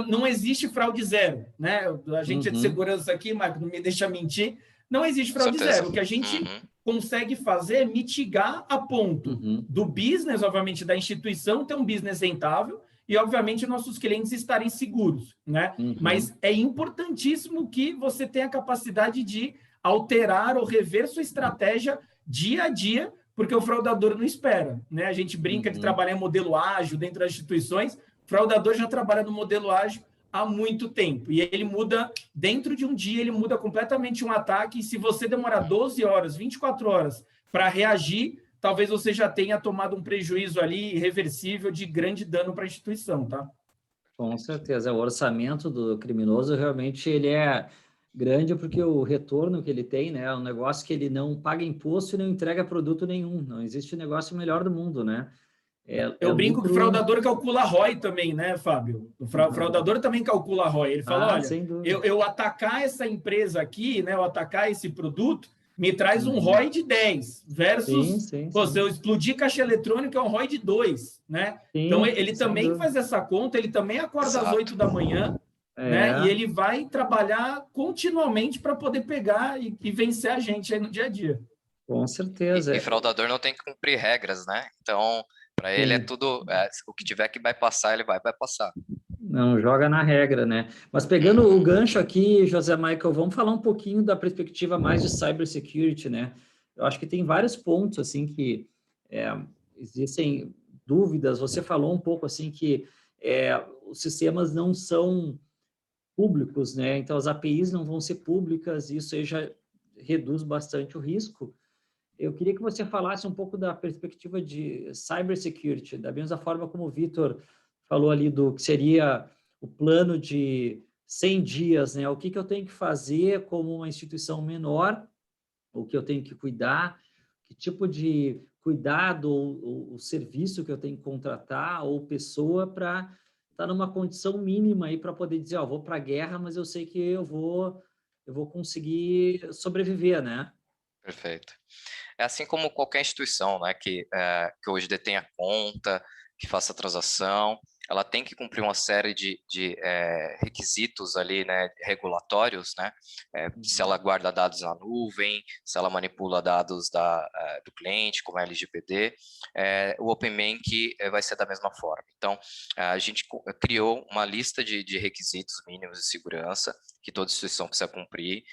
não existe fraude zero, né? A gente é de segurança aqui, Marco, não me deixa mentir, não existe fraude zero. O que a gente consegue fazer é mitigar a ponto do business, obviamente, da instituição ter um business rentável e, obviamente, nossos clientes estarem seguros, né? Mas é importantíssimo que você tenha a capacidade de alterar ou rever sua estratégia dia a dia, porque o fraudador não espera, né? A gente brinca de trabalhar em modelo ágil dentro das instituições, o fraudador já trabalha no modelo ágil há muito tempo, e ele muda, dentro de um dia, ele muda completamente um ataque, e se você demorar 12 horas, 24 horas para reagir, talvez você já tenha tomado um prejuízo ali irreversível de grande dano para a instituição, tá? Com certeza, o orçamento do criminoso realmente ele é grande porque o retorno que ele tem, né, é um negócio que ele não paga imposto e não entrega produto nenhum, não existe negócio melhor do mundo, né? Eu brinco que o fraudador calcula ROI também, né, Fábio? O fraudador também calcula ROI. Ele fala, olha, eu atacar essa empresa aqui, né, eu atacar esse produto, me traz um ROI de 10, versus, se eu explodir caixa eletrônica, é um ROI de 2, né? Então, ele também faz essa conta, ele também acorda às 8 da manhã, né? E ele vai trabalhar continuamente para poder pegar e vencer a gente aí no dia a dia. Com certeza. E fraudador não tem que cumprir regras, né? Então, para ele é tudo, o que tiver que vai passar, ele vai passar. Não joga na regra, né? Mas pegando o gancho aqui, José Michael, vamos falar um pouquinho da perspectiva mais de cybersecurity, né? Eu acho que tem vários pontos, assim, que existem dúvidas. Você falou um pouco, assim, que os sistemas não são públicos, né? Então, as APIs não vão ser públicas, e isso aí já reduz bastante o risco. Eu queria que você falasse um pouco da perspectiva de cybersecurity, da mesma forma como o Vitor falou ali do que seria o plano de 100 dias, né? O que eu tenho que fazer como uma instituição menor, o que eu tenho que cuidar, que tipo de cuidado ou serviço que eu tenho que contratar ou pessoa para estar numa condição mínima aí para poder dizer, vou para a guerra, mas eu sei que eu vou conseguir sobreviver, né? Perfeito. É assim como qualquer instituição, né, que hoje detenha conta, que faça transação, ela tem que cumprir uma série de requisitos ali, né, regulatórios, né, se ela guarda dados na nuvem, se ela manipula dados do cliente, como a LGPD, o Open Bank vai ser da mesma forma. Então, a gente criou uma lista de requisitos mínimos de segurança que toda instituição precisa cumprir.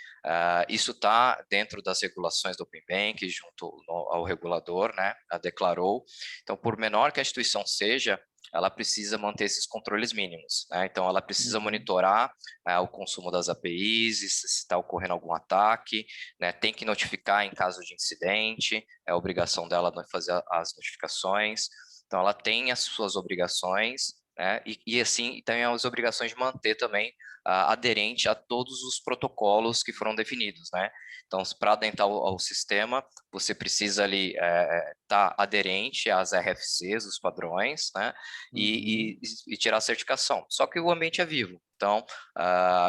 Isso está dentro das regulações do Open Bank, junto ao regulador, né, a declarou. Então, por menor que a instituição seja, ela precisa manter esses controles mínimos, né? Então, ela precisa monitorar o consumo das APIs, se está ocorrendo algum ataque, né? Tem que notificar em caso de incidente, é a obrigação dela fazer as notificações. Então, ela tem as suas obrigações, né? E assim, tem as obrigações de manter também aderente a todos os protocolos que foram definidos, né? Então, para adentrar ao sistema, você precisa ali estar aderente às RFCs, os padrões, né? E tirar a certificação. Só que o ambiente é vivo. Então,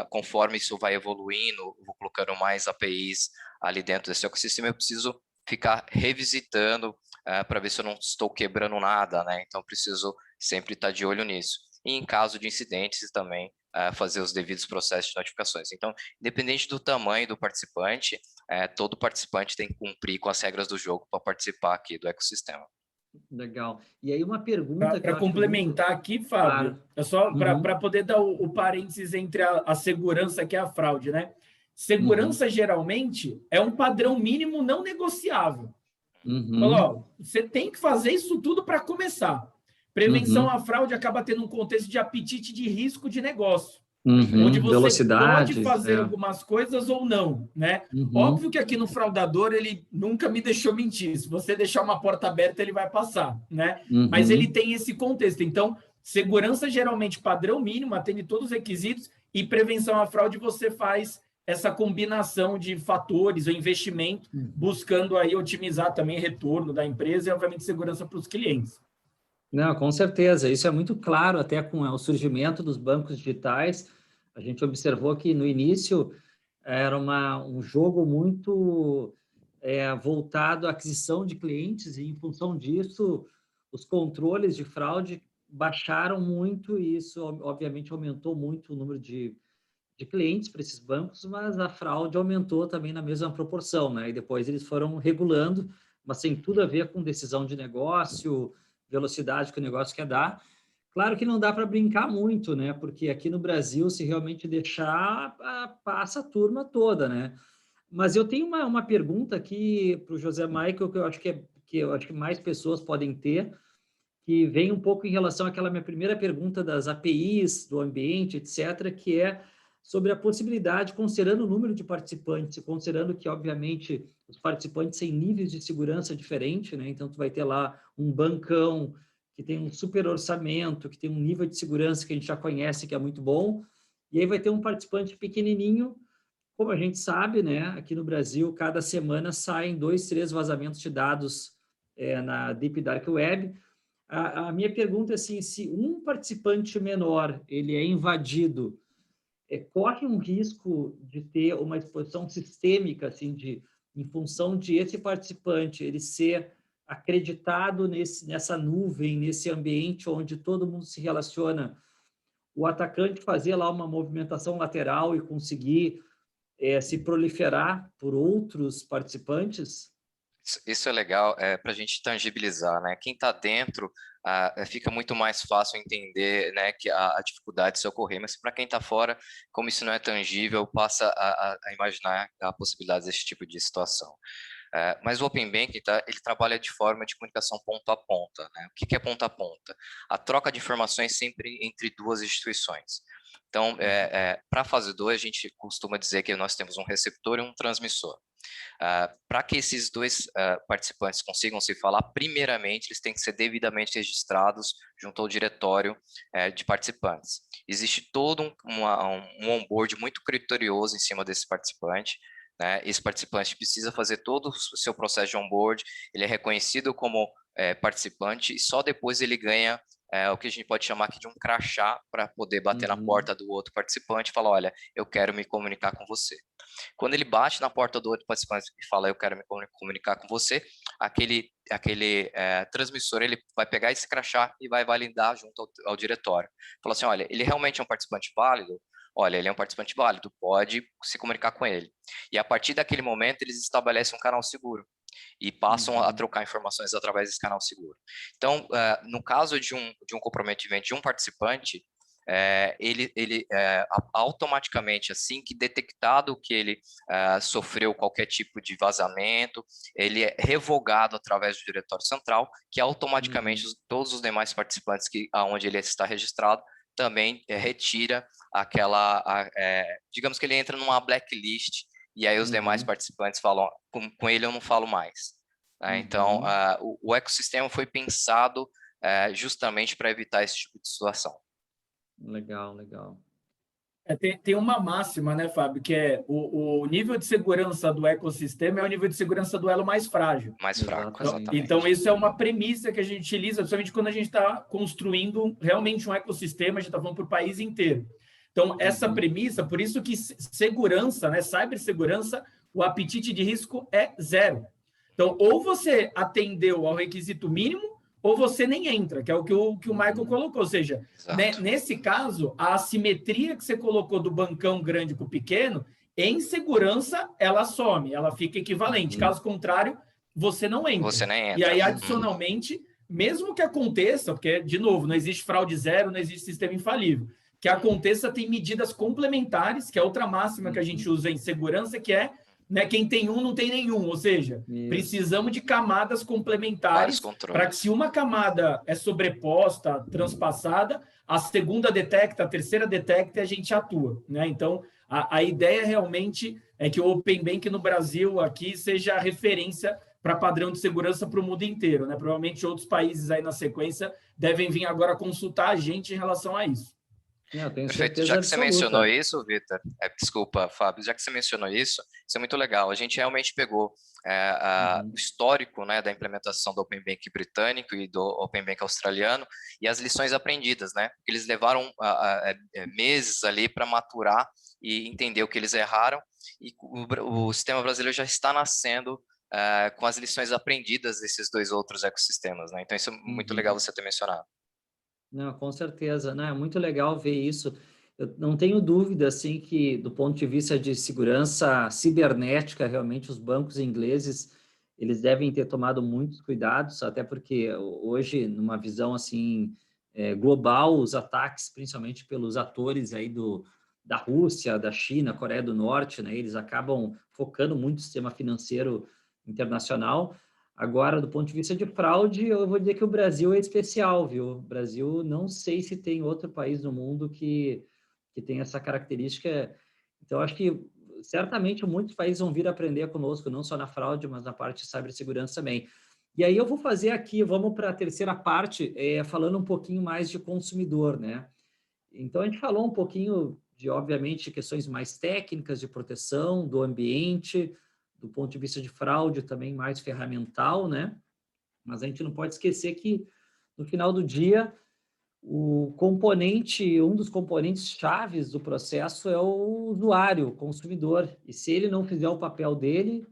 conforme isso vai evoluindo, eu vou colocando mais APIs ali dentro desse ecossistema, eu preciso ficar revisitando para ver se eu não estou quebrando nada, né? Então, preciso sempre estar de olho nisso. E em caso de incidentes também, fazer os devidos processos de notificações. Então, independente do tamanho do participante, todo participante tem que cumprir com as regras do jogo para participar aqui do ecossistema. Legal. E aí uma pergunta... Para complementar aqui, Fábio, claro. É só para poder dar o parênteses entre a segurança que é a fraude, né? Segurança, geralmente, é um padrão mínimo não negociável. Falou, você tem que fazer isso tudo para começar. Prevenção à fraude acaba tendo um contexto de apetite de risco de negócio, onde você pode fazer algumas coisas ou não, né? Óbvio que aqui no fraudador ele nunca me deixou mentir. Se você deixar uma porta aberta, ele vai passar, né? Mas ele tem esse contexto. Então, segurança geralmente padrão mínimo, atende todos os requisitos, e prevenção à fraude você faz essa combinação de fatores, o investimento, buscando aí otimizar também retorno da empresa e, obviamente, segurança para os clientes. Não, com certeza. Isso é muito claro até com o surgimento dos bancos digitais. A gente observou que no início era um jogo muito voltado à aquisição de clientes e, em função disso, os controles de fraude baixaram muito e isso, obviamente, aumentou muito o número de clientes para esses bancos, mas a fraude aumentou também na mesma proporção, né? E depois eles foram regulando, mas tem tudo a ver com decisão de negócio, velocidade que o negócio quer dar. Claro que não dá para brincar muito, né? Porque aqui no Brasil, se realmente deixar, passa a turma toda, né? Mas eu tenho uma pergunta aqui para o José Michael, que eu acho que mais pessoas podem ter, que vem um pouco em relação àquela minha primeira pergunta das APIs, do ambiente, etc., que é sobre a possibilidade, considerando o número de participantes, considerando que, obviamente, os participantes têm níveis de segurança diferentes, né? Então, tu vai ter lá um bancão que tem um super orçamento, que tem um nível de segurança que a gente já conhece, que é muito bom, e aí vai ter um participante pequenininho, como a gente sabe, né? Aqui no Brasil, cada semana saem 2, 3 vazamentos de dados na Deep Dark Web. A minha pergunta é assim, se um participante menor ele é invadido, corre um risco de ter uma exposição sistêmica, assim, em função de esse participante ele ser acreditado nessa nuvem, nesse ambiente onde todo mundo se relaciona, o atacante fazer lá uma movimentação lateral e conseguir se proliferar por outros participantes? Isso é legal, para a gente tangibilizar, né? Quem está dentro fica muito mais fácil entender, né, que a dificuldade se ocorrer, mas para quem está fora, como isso não é tangível, passa a imaginar a possibilidade desse tipo de situação. Mas o Open Banking ele trabalha de forma de comunicação ponta a ponta, né? O que é ponta a ponta? A troca de informações sempre entre duas instituições. Então, para a fase 2, a gente costuma dizer que nós temos um receptor e um transmissor. Para que esses dois participantes consigam se falar, primeiramente, eles têm que ser devidamente registrados junto ao diretório de participantes. Existe todo um onboard muito criterioso em cima desse participante, né? Esse participante precisa fazer todo o seu processo de onboard, ele é reconhecido como participante e só depois ele ganha o que a gente pode chamar aqui de um crachá para poder bater na porta do outro participante e falar, olha, eu quero me comunicar com você. Quando ele bate na porta do outro participante e fala, eu quero me comunicar com você, aquele transmissor ele vai pegar esse crachá e vai validar junto ao diretório. Fala assim, olha, ele realmente é um participante válido? Olha, ele é um participante válido, pode se comunicar com ele. E a partir daquele momento, eles estabelecem um canal seguro e passam a trocar informações através desse canal seguro. Então, no caso de um comprometimento de um participante, ele automaticamente, assim que detectado que ele sofreu qualquer tipo de vazamento, ele é revogado através do diretório central, que automaticamente todos os demais participantes aonde ele está registrado também retira digamos que ele entra numa blacklist, e aí os demais participantes falam, com ele eu não falo mais. Então, o ecossistema foi pensado justamente para evitar esse tipo de situação. Legal, legal. Tem uma máxima, né, Fábio, que é o nível de segurança do ecossistema é o nível de segurança do elo mais frágil. Mais fraco, exatamente. Então, isso é uma premissa que a gente utiliza, principalmente quando a gente está construindo realmente um ecossistema, a gente está falando para o país inteiro. Então, essa premissa, por isso que segurança, né, cibersegurança, o apetite de risco é zero. Então, ou você atendeu ao requisito mínimo, ou você nem entra, que é o que o Michael colocou. Ou seja, nesse caso, a assimetria que você colocou do bancão grande com o pequeno, em segurança, ela some, ela fica equivalente. Caso contrário, você não entra. Você nem entra. E aí, adicionalmente, mesmo que aconteça, porque, de novo, não existe fraude zero, não existe sistema infalível, que aconteça, tem medidas complementares, que é outra máxima que a gente usa em segurança, que é, né, quem tem um não tem nenhum, ou seja, precisamos de camadas complementares para que, se uma camada é sobreposta, transpassada, a segunda detecta, a terceira detecta e a gente atua, né? Então, a ideia realmente é que o Open Banking no Brasil aqui seja a referência para padrão de segurança para o mundo inteiro, né? Provavelmente outros países aí na sequência devem vir agora consultar a gente em relação a isso. Eu tenho Perfeito. certeza Já que você absoluta. mencionou isso, Vitor, desculpa, Fábio, já que você mencionou isso é muito legal. A gente realmente pegou o histórico, né, da implementação do Open Bank britânico e do Open Bank australiano e as lições aprendidas, né? Eles levaram meses ali para maturar e entender o que eles erraram, e o sistema brasileiro já está nascendo com as lições aprendidas desses dois outros ecossistemas, né? Então isso é muito legal você ter mencionado. Não, com certeza, né? É muito legal ver isso. Eu não tenho dúvida, assim, que do ponto de vista de segurança cibernética, realmente os bancos ingleses, eles devem ter tomado muitos cuidados, até porque hoje, numa visão, assim, global, os ataques, principalmente pelos atores aí da Rússia, da China, Coreia do Norte, né? Eles acabam focando muito no sistema financeiro internacional. Agora, do ponto de vista de fraude, eu vou dizer que o Brasil é especial, viu? O Brasil, não sei se tem outro país no mundo que tem essa característica. Então, acho que certamente muitos países vão vir aprender conosco, não só na fraude, mas na parte de cibersegurança também. E aí eu vou fazer aqui, vamos para a terceira parte, falando um pouquinho mais de consumidor, né? Então, a gente falou um pouquinho de, obviamente, questões mais técnicas de proteção do ambiente, do ponto de vista de fraude também mais ferramental, né? Mas a gente não pode esquecer que, no final do dia, um dos componentes chaves do processo é o usuário, o consumidor. E se ele não fizer o papel dele,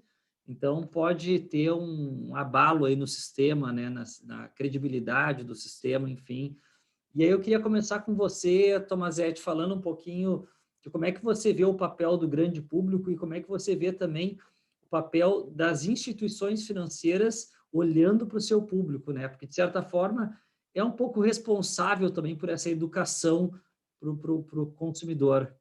então pode ter um abalo aí no sistema, né? Na credibilidade do sistema, enfim. E aí eu queria começar com você, Tomazetti, falando um pouquinho de como é que você vê o papel do grande público e como é que você vê também papel das instituições financeiras olhando para o seu público, né? Porque, de certa forma, é um pouco responsável também por essa educação para o consumidor.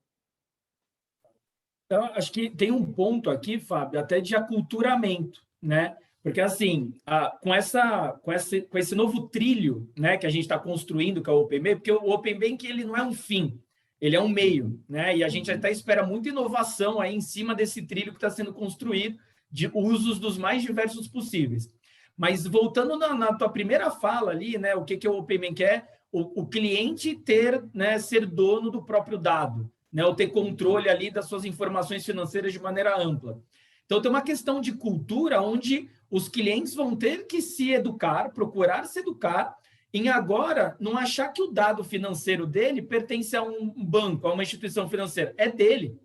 Então, acho que tem um ponto aqui, Fábio, até de aculturamento, né? Porque, assim, com esse novo trilho, né, que a gente está construindo, que é o Open Bank, porque o Open Bank ele não é um fim, ele é um meio, né? E a gente até espera muita inovação aí em cima desse trilho que está sendo construído, de usos dos mais diversos possíveis. Mas voltando na tua primeira fala ali, né? O que o Open Bank é? O cliente ter, né, ser dono do próprio dado, né? Ou ter controle ali das suas informações financeiras de maneira ampla. Então, tem uma questão de cultura onde os clientes vão ter que se educar, procurar se educar, em agora não achar que o dado financeiro dele pertence a um banco, a uma instituição financeira. É dele.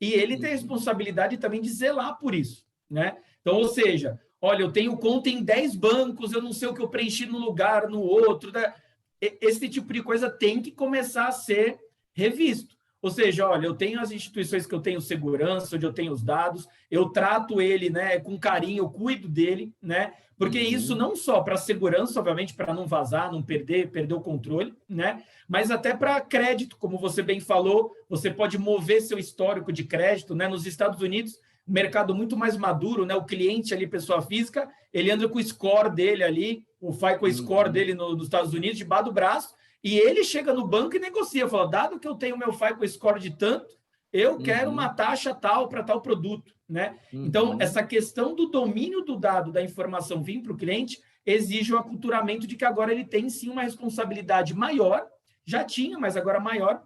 E ele tem a responsabilidade também de zelar por isso, né? Então, ou seja, olha, eu tenho conta em 10 bancos, eu não sei o que eu preenchi num lugar, no outro, né? Esse tipo de coisa tem que começar a ser revisto. Ou seja, olha, eu tenho as instituições que eu tenho segurança, onde eu tenho os dados, eu trato ele, né, com carinho, eu cuido dele, né? Porque isso não só para segurança, obviamente, para não vazar, não perder o controle, né? Mas até para crédito, como você bem falou, você pode mover seu histórico de crédito, né? Nos Estados Unidos, mercado muito mais maduro, né? O cliente ali, pessoa física, ele anda com o score dele ali, o FICO score dele nos Estados Unidos, debaixo do braço, e ele chega no banco e negocia, fala, dado que eu tenho meu FICO score de tanto, eu quero uma taxa tal para tal produto, né? Então, essa questão do domínio do dado, da informação vir para o cliente, exige o aculturamento de que agora ele tem, sim, uma responsabilidade maior, já tinha, mas agora maior,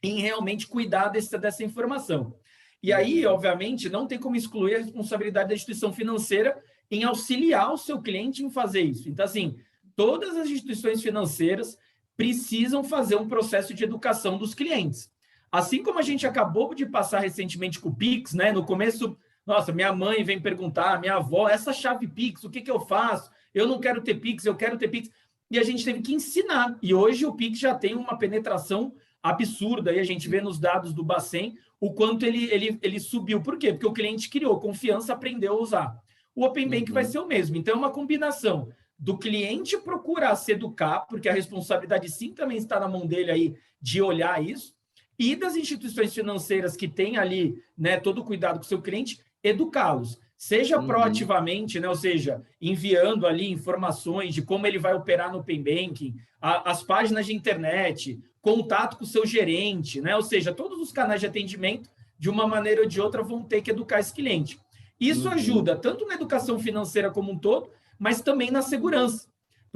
em realmente cuidar dessa informação. E aí, obviamente, não tem como excluir a responsabilidade da instituição financeira em auxiliar o seu cliente em fazer isso. Então, assim, todas as instituições financeiras precisam fazer um processo de educação dos clientes. Assim como a gente acabou de passar recentemente com o Pix, né? No começo, nossa, minha mãe vem perguntar, minha avó, essa chave Pix, o que eu faço? Eu não quero ter Pix, eu quero ter Pix. E a gente teve que ensinar. E hoje o Pix já tem uma penetração absurda. E a gente vê nos dados do Bacen o quanto ele subiu. Por quê? Porque o cliente criou confiança, aprendeu a usar. O Open Bank vai ser o mesmo. Então, é uma combinação do cliente procurar se educar, porque a responsabilidade sim também está na mão dele aí de olhar isso, e das instituições financeiras que têm ali, né, todo o cuidado com o seu cliente, educá-los. Seja proativamente, né, ou seja, enviando ali informações de como ele vai operar no Open Banking, as páginas de internet, contato com o seu gerente, né, ou seja, todos os canais de atendimento, de uma maneira ou de outra, vão ter que educar esse cliente. Isso ajuda tanto na educação financeira como um todo, mas também na segurança.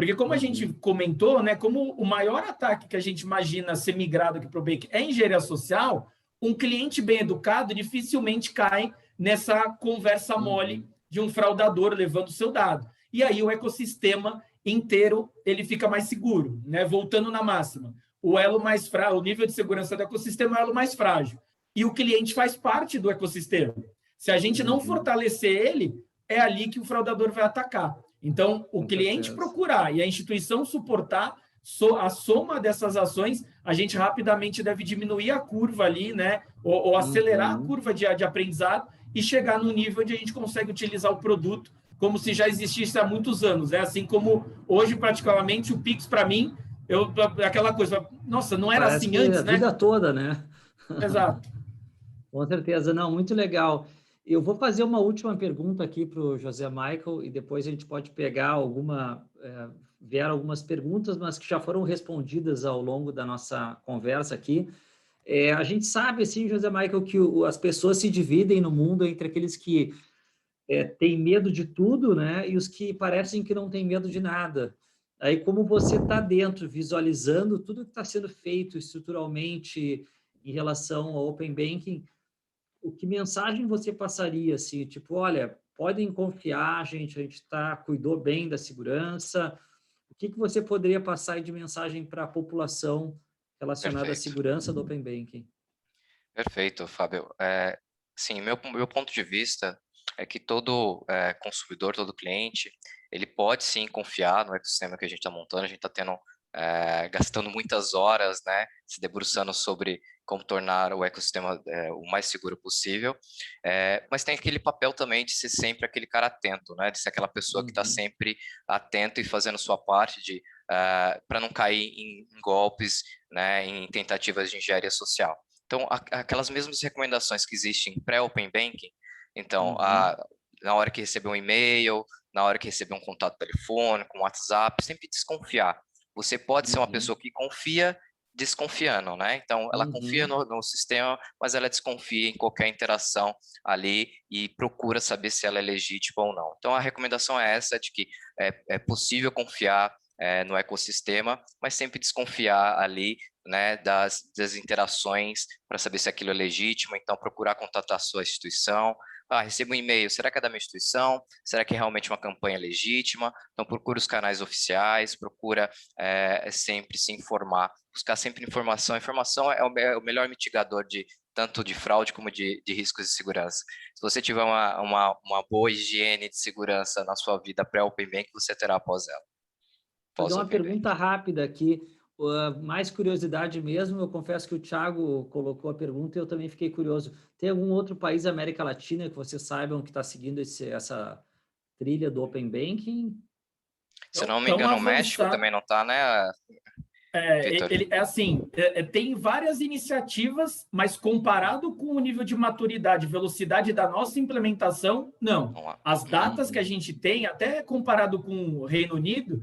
Porque como a gente comentou, né, como o maior ataque que a gente imagina ser migrado aqui para o Banking é engenharia social, um cliente bem educado dificilmente cai nessa conversa mole de um fraudador levando o seu dado. E aí o ecossistema inteiro ele fica mais seguro, né? Voltando na máxima, o elo mais frágil, o nível de segurança do ecossistema é o elo mais frágil. E o cliente faz parte do ecossistema. Se a gente não fortalecer ele, é ali que o fraudador vai atacar. Então, o cliente procurar e a instituição suportar a soma dessas ações, a gente rapidamente deve diminuir a curva ali, né? Ou acelerar a curva de aprendizado e chegar no nível onde a gente consegue utilizar o produto como se já existisse há muitos anos. Assim como hoje, praticamente, o Pix, para mim, aquela coisa, nossa, não era Parece assim antes, né? A vida toda, né? Exato. Com certeza, não, muito legal. Eu vou fazer uma última pergunta aqui para o José Michael e depois a gente pode pegar vieram algumas perguntas, mas que já foram respondidas ao longo da nossa conversa aqui. A gente sabe, assim, José Michael, que as pessoas se dividem no mundo entre aqueles que têm medo de tudo, né, e os que parecem que não têm medo de nada. Aí, como você está dentro, visualizando tudo que está sendo feito estruturalmente em relação ao Open Banking, que mensagem você passaria, assim, tipo, olha, podem confiar, gente, a gente cuidou bem da segurança. O que você poderia passar aí de mensagem para a população relacionada à segurança do Open Banking? Perfeito, Fábio. Sim, meu ponto de vista é que todo consumidor, todo cliente, ele pode sim confiar no ecossistema que a gente está montando. A gente está gastando muitas horas, né, se debruçando sobre como tornar o ecossistema o mais seguro possível, mas tem aquele papel também de ser sempre aquele cara atento, né, de ser aquela pessoa que está sempre atento e fazendo sua parte para não cair em golpes, né, em tentativas de engenharia social. Então, aquelas mesmas recomendações que existem pré-Open Banking, então, na hora que receber um e-mail, na hora que receber um contato telefônico, um WhatsApp, sempre desconfiar. Você pode ser uma pessoa que confia desconfiando, né? Então, ela confia no sistema, mas ela desconfia em qualquer interação ali e procura saber se ela é legítima ou não. Então, a recomendação é essa, de que é possível confiar no ecossistema, mas sempre desconfiar ali, né, das interações para saber se aquilo é legítimo. Então, procurar contatar a sua instituição. Recebo um e-mail, será que é da minha instituição? Será que é realmente uma campanha legítima? Então, procura os canais oficiais, procura sempre se informar, buscar sempre informação. A informação é o melhor mitigador tanto de fraude como de riscos de segurança. Se você tiver uma boa higiene de segurança na sua vida pré-Open Banking, você terá após ela. Vou fazer uma pergunta rápida aqui. Mais curiosidade mesmo, eu confesso que o Thiago colocou a pergunta e eu também fiquei curioso. Tem algum outro país da América Latina que vocês saibam que está seguindo essa trilha do Open Banking? Se não me engano, o México também não está, né? Tem várias iniciativas, mas comparado com o nível de maturidade, velocidade da nossa implementação, não. As datas que a gente tem, até comparado com o Reino Unido,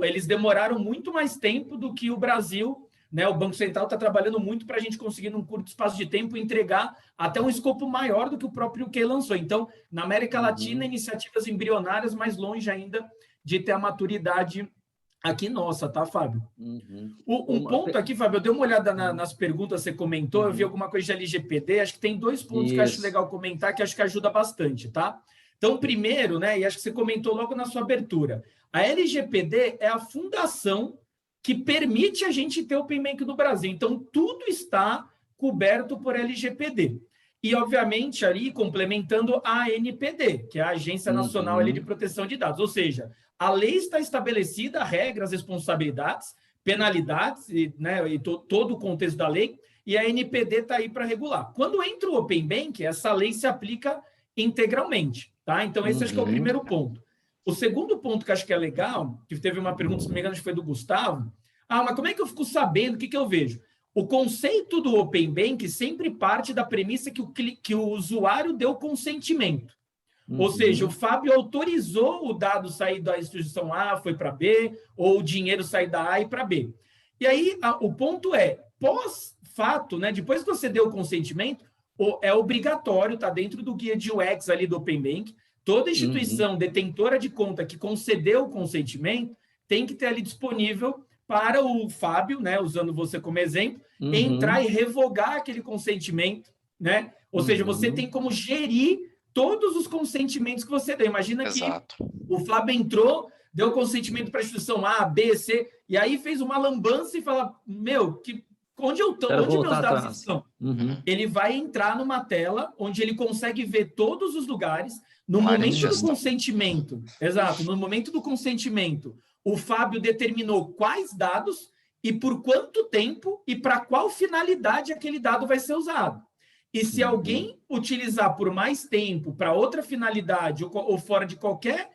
eles demoraram muito mais tempo do que o Brasil, né? O Banco Central está trabalhando muito para a gente conseguir, num curto espaço de tempo, entregar até um escopo maior do que o próprio UK lançou. Então, na América Latina, iniciativas embrionárias, mais longe ainda de ter a maturidade aqui nossa, tá, Fábio? Um ponto aqui, Fábio, eu dei uma olhada nas perguntas que você comentou, eu vi alguma coisa de LGPD, acho que tem 2 pontos que eu acho legal comentar, que acho que ajuda bastante, tá? Então, primeiro, né, e acho que você comentou logo na sua abertura, a LGPD é a fundação que permite a gente ter o Open Banking no Brasil. Então, tudo está coberto por LGPD. E, obviamente, ali complementando a ANPD, que é a Agência Nacional ali de Proteção de Dados. Ou seja, a lei está estabelecida, regras, responsabilidades, penalidades, né, e todo o contexto da lei, e a ANPD está aí para regular. Quando entra o Open Banking, essa lei se aplica integralmente. Tá? Então, esse acho que é o primeiro ponto. O segundo ponto que acho que é legal, que teve uma pergunta, se não me engano, acho que foi do Gustavo. Mas como é que eu fico sabendo? O que eu vejo? O conceito do Open Banking sempre parte da premissa que o usuário deu consentimento. Ou seja, o Fábio autorizou o dado sair da instituição A, foi para B, ou o dinheiro sair da A e para B. E aí, o ponto é, pós-fato, né, depois que você deu o consentimento, é obrigatório, está dentro do guia de UX ali do Open Banking, toda instituição detentora de conta que concedeu o consentimento tem que ter ali disponível para o Fábio, né, usando você como exemplo, entrar e revogar aquele consentimento, né? Ou seja, você tem como gerir todos os consentimentos que você deu. Imagina que o Fábio entrou, deu consentimento para a instituição A, B, C, e aí fez uma lambança e fala, onde eu estou? Onde meus dados estão? Ele vai entrar numa tela onde ele consegue ver todos os lugares. No momento do consentimento, no momento do consentimento, o Fábio determinou quais dados e por quanto tempo e para qual finalidade aquele dado vai ser usado. E se alguém utilizar por mais tempo para outra finalidade ou fora de qualquer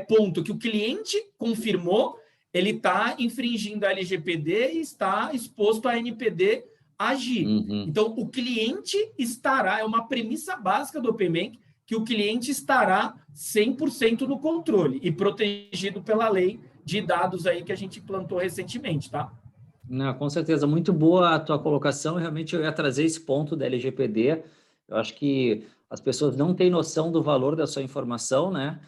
ponto que o cliente confirmou, ele está infringindo a LGPD e está exposto a NPD agir. Então, o cliente estará, é uma premissa básica do Open Bank, que o cliente estará 100% no controle e protegido pela lei de dados aí que a gente implantou recentemente, tá? Não, com certeza, muito boa a tua colocação. Realmente eu ia trazer esse ponto da LGPD. Eu acho que as pessoas não têm noção do valor da sua informação, né?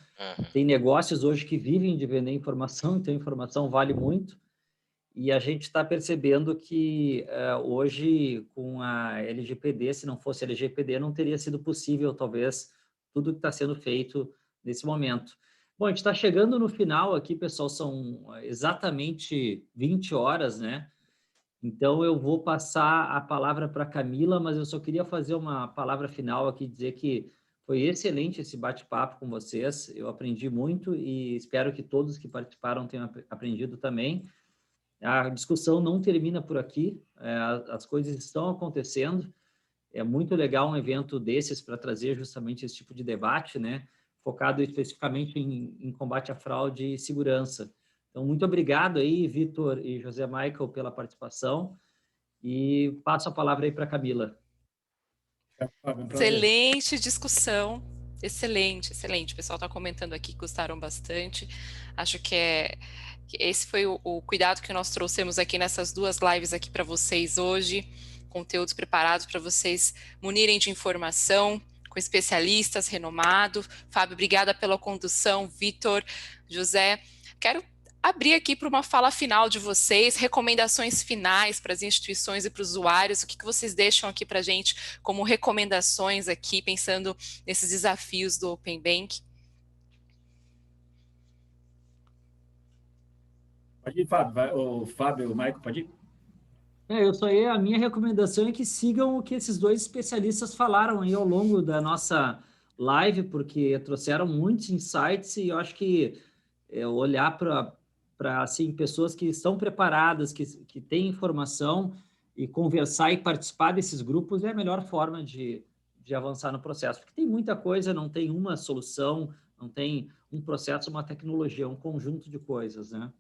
Tem negócios hoje que vivem de vender informação, então a informação vale muito. E a gente está percebendo que hoje, com a LGPD, se não fosse a LGPD, não teria sido possível, talvez, tudo que está sendo feito nesse momento. Bom, a gente está chegando no final aqui, pessoal, são exatamente 20 horas, né? Então, eu vou passar a palavra para a Camila, mas eu só queria fazer uma palavra final aqui, dizer que foi excelente esse bate-papo com vocês, eu aprendi muito e espero que todos que participaram tenham aprendido também. A discussão não termina por aqui, as coisas estão acontecendo, é muito legal um evento desses para trazer justamente esse tipo de debate, né? Focado especificamente em combate à fraude e segurança. Então, muito obrigado aí, Vitor e José Michael, pela participação. E passo a palavra aí para a Camila. Excelente discussão. Excelente, excelente. O pessoal está comentando aqui que gostaram bastante. Acho que esse foi o cuidado que nós trouxemos aqui nessas duas lives aqui para vocês hoje. Conteúdos preparados para vocês munirem de informação, com especialistas renomados. Fábio, obrigada pela condução. Vitor, José, quero abrir aqui para uma fala final de vocês, recomendações finais para as instituições e para os usuários, o que vocês deixam aqui para a gente como recomendações aqui, pensando nesses desafios do Open Bank. Pode ir, Fábio. O Fábio, o Michael, pode ir? A minha recomendação é que sigam o que esses dois especialistas falaram aí ao longo da nossa live, porque trouxeram muitos insights e eu acho que olhar para assim, pessoas que estão preparadas, que têm informação e conversar e participar desses grupos é a melhor forma de avançar no processo, porque tem muita coisa, não tem uma solução, não tem um processo, uma tecnologia, um conjunto de coisas, né?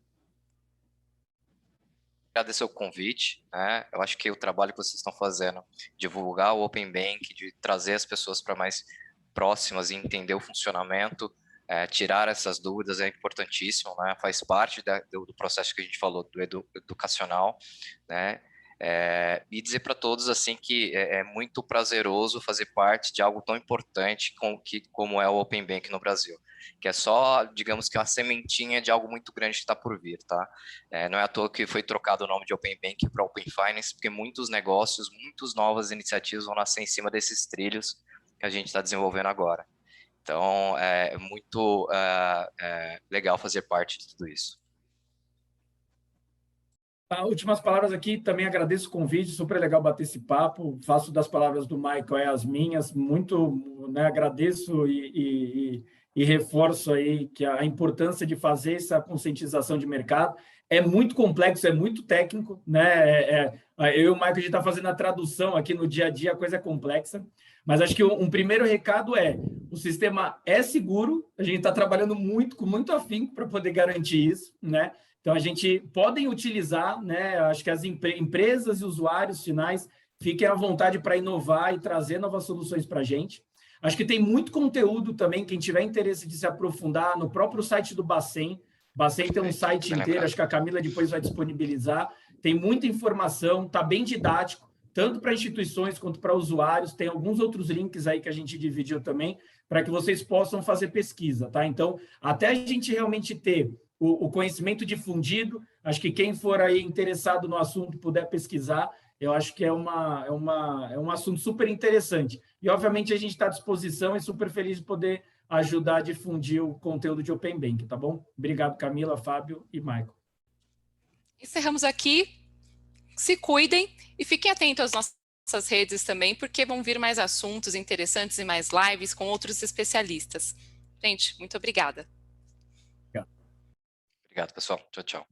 Agradecer o convite, né? Eu acho que o trabalho que vocês estão fazendo, divulgar o Open Bank, de trazer as pessoas para mais próximas e entender o funcionamento, tirar essas dúvidas é importantíssimo, né? Faz parte do processo que a gente falou do educacional, né? E dizer para todos assim que é muito prazeroso fazer parte de algo tão importante como é o Open Bank no Brasil, que é só, digamos que uma sementinha de algo muito grande que está por vir, tá? Não é à toa que foi trocado o nome de Open Bank para Open Finance, porque muitos negócios, muitas novas iniciativas vão nascer em cima desses trilhos que a gente está desenvolvendo agora. Então, é muito legal fazer parte de tudo isso. Últimas palavras aqui, também agradeço o convite, super legal bater esse papo, faço das palavras do Michael as minhas, muito, né, agradeço e reforço aí que a importância de fazer essa conscientização de mercado é muito complexo, é muito técnico, né? Eu e o Michael, a gente está fazendo a tradução aqui no dia a dia, a coisa é complexa, mas acho que um primeiro recado o sistema é seguro, a gente está trabalhando com muito afinco para poder garantir isso, né? Então, a gente podem utilizar, né? Acho que as empresas e usuários finais fiquem à vontade para inovar e trazer novas soluções para a gente. Acho que tem muito conteúdo também, quem tiver interesse de se aprofundar no próprio site do Bacen. Bacen tem um site inteiro, acho que a Camila depois vai disponibilizar. Tem muita informação, está bem didático, tanto para instituições quanto para usuários. Tem alguns outros links aí que a gente dividiu também, para que vocês possam fazer pesquisa, tá? Então, até a gente realmente ter o conhecimento difundido. Acho que quem for aí interessado no assunto, puder pesquisar, eu acho que é um assunto super interessante. E, obviamente, a gente está à disposição e super feliz de poder ajudar a difundir o conteúdo de Open Banking, tá bom? Obrigado, Camila, Fábio e Michael. Encerramos aqui. Se cuidem e fiquem atentos às nossas redes também, porque vão vir mais assuntos interessantes e mais lives com outros especialistas. Gente, muito obrigada. Obrigado, pessoal. Tchau, tchau.